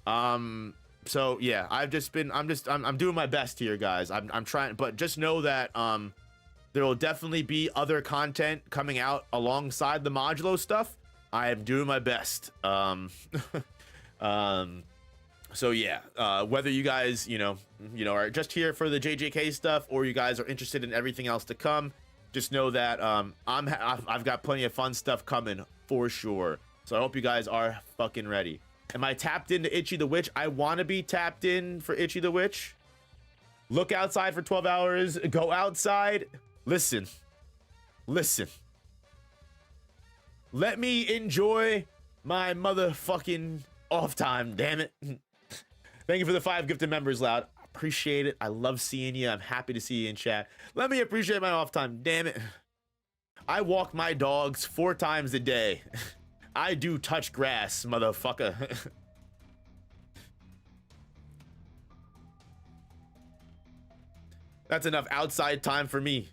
So yeah, I'm doing my best here, guys. I'm trying, but just know that there will definitely be other content coming out alongside the Modulo stuff. I am doing my best. So yeah, whether you guys, you know, are just here for the JJK stuff, or you guys are interested in everything else to come, just know that I've got plenty of fun stuff coming for sure. So I hope you guys are fucking ready. Am I tapped into Itchy the Witch? I want to be tapped in for Itchy the Witch. Look outside for 12 hours. Go outside. Listen. Let me enjoy my motherfucking off time, damn it. Thank you for the 5 gifted members, Loud. Appreciate it. I love seeing you. I'm happy to see you in chat. Let me appreciate my off time, damn it. I walk my dogs 4 times a day. I do touch grass, motherfucker. That's enough outside time for me.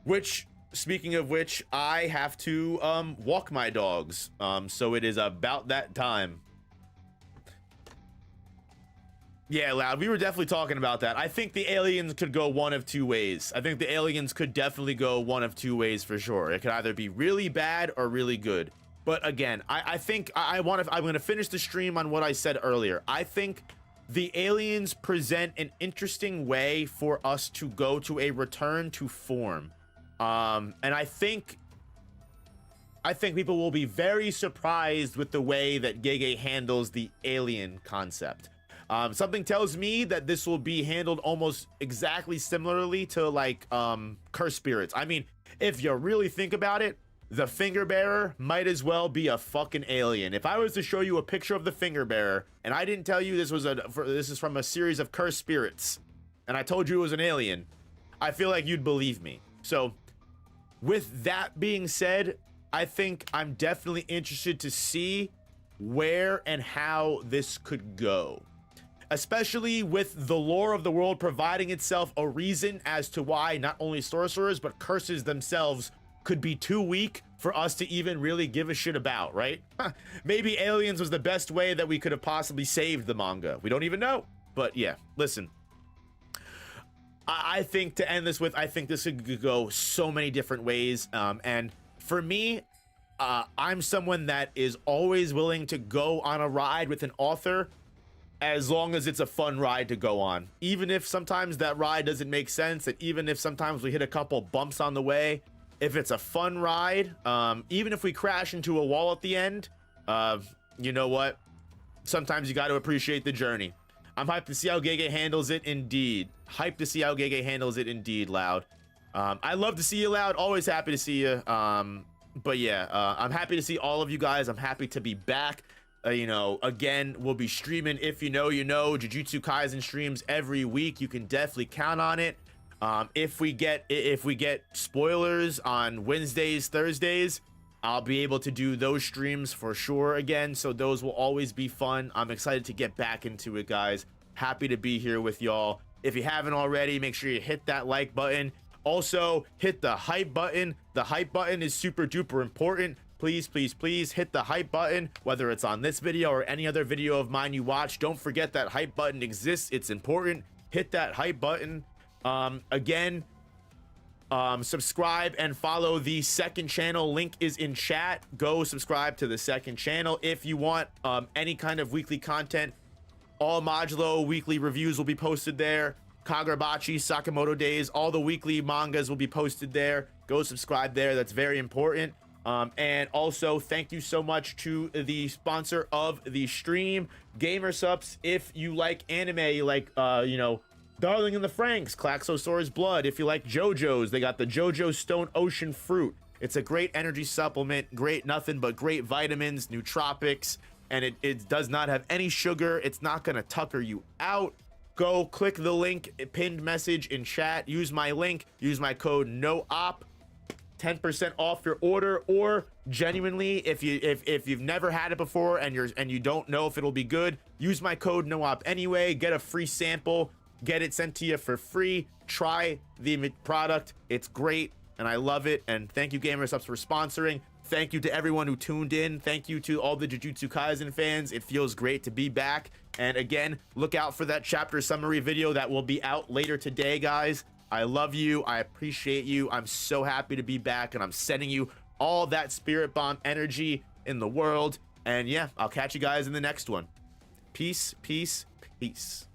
Which, speaking of which, I have to walk my dogs. So it is about that time. Yeah, Loud, we were definitely talking about that. I think the aliens could go one of 2 ways. I think the aliens could definitely go one of 2 ways for sure. It could either be really bad or really good. But again, I think I'm going to finish the stream on what I said earlier. I think the aliens present an interesting way for us to go to a return to form. And I think people will be very surprised with the way that Gege handles the alien concept. Something tells me that this will be handled almost exactly similarly to like Cursed Spirits. I mean, if you really think about it, the finger bearer might as well be a fucking alien. If I was to show you a picture of the finger bearer and I didn't tell you this is from a series of Cursed Spirits and I told you it was an alien, I feel like you'd believe me. So with that being said, I think I'm definitely interested to see where and how this could go, especially with the lore of the world providing itself a reason as to why not only sorcerers but curses themselves could be too weak for us to even really give a shit about, right? Maybe aliens was the best way that we could have possibly saved the manga. We don't even know. But yeah, listen, I think to end this with, I think this could go so many different ways. And for me, I'm someone that is always willing to go on a ride with an author as long as it's a fun ride to go on. Even if sometimes that ride doesn't make sense, and even if sometimes we hit a couple bumps on the way, if it's a fun ride, even if we crash into a wall at the end, you know what? Sometimes you got to appreciate the journey. I'm hyped to see how Gege handles it, indeed. Hyped to see how Gege handles it, indeed, Loud. I love to see you, Loud. Always happy to see you. But yeah, I'm happy to see all of you guys. I'm happy to be back. You know, again, we'll be streaming, if you know, Jujutsu Kaisen streams every week. You can definitely count on it. If we get spoilers on Wednesdays, Thursdays, I'll be able to do those streams for sure again. So those will always be fun. I'm excited to get back into it, guys. Happy to be here with y'all. If you haven't already, make sure you hit that like button. Also, hit the hype button. The hype button is super duper important. Please, please, please hit the hype button, whether it's on this video or any other video of mine you watch. Don't forget that hype button exists. It's important. Hit that hype button. Again, subscribe and follow the second channel. Link is in chat. Go subscribe to the second channel if you want any kind of weekly content. All Modulo weekly reviews will be posted there. Kagurabachi, Sakamoto Days, all the weekly mangas will be posted there. Go subscribe there. That's very important. And also, thank you so much to the sponsor of the stream, Gamersupps. If you like anime, you like, you know, Darling in the Franxx, Klaxosaurus Blood. If you like JoJo's, they got the JoJo Stone Ocean Fruit. It's a great energy supplement, great nothing but great vitamins, nootropics, and it does not have any sugar. It's not gonna tucker you out. Go click the link, pinned message in chat. Use my link, use my code NOOP, 10% off your order. Or genuinely, if you've never had it before and you don't know if it'll be good, use my code NOOP anyway. Get a free sample. Get it sent to you for free. Try the product. It's great and I love it. And thank you, Gamersupps, for sponsoring. Thank you to everyone who tuned in. Thank you to all the Jujutsu Kaisen fans. It feels great to be back. And again, look out for that chapter summary video that will be out later today, guys. I love you. I appreciate you. I'm so happy to be back, and I'm sending you all that spirit bomb energy in the world. And yeah, I'll catch you guys in the next one. Peace, peace, peace.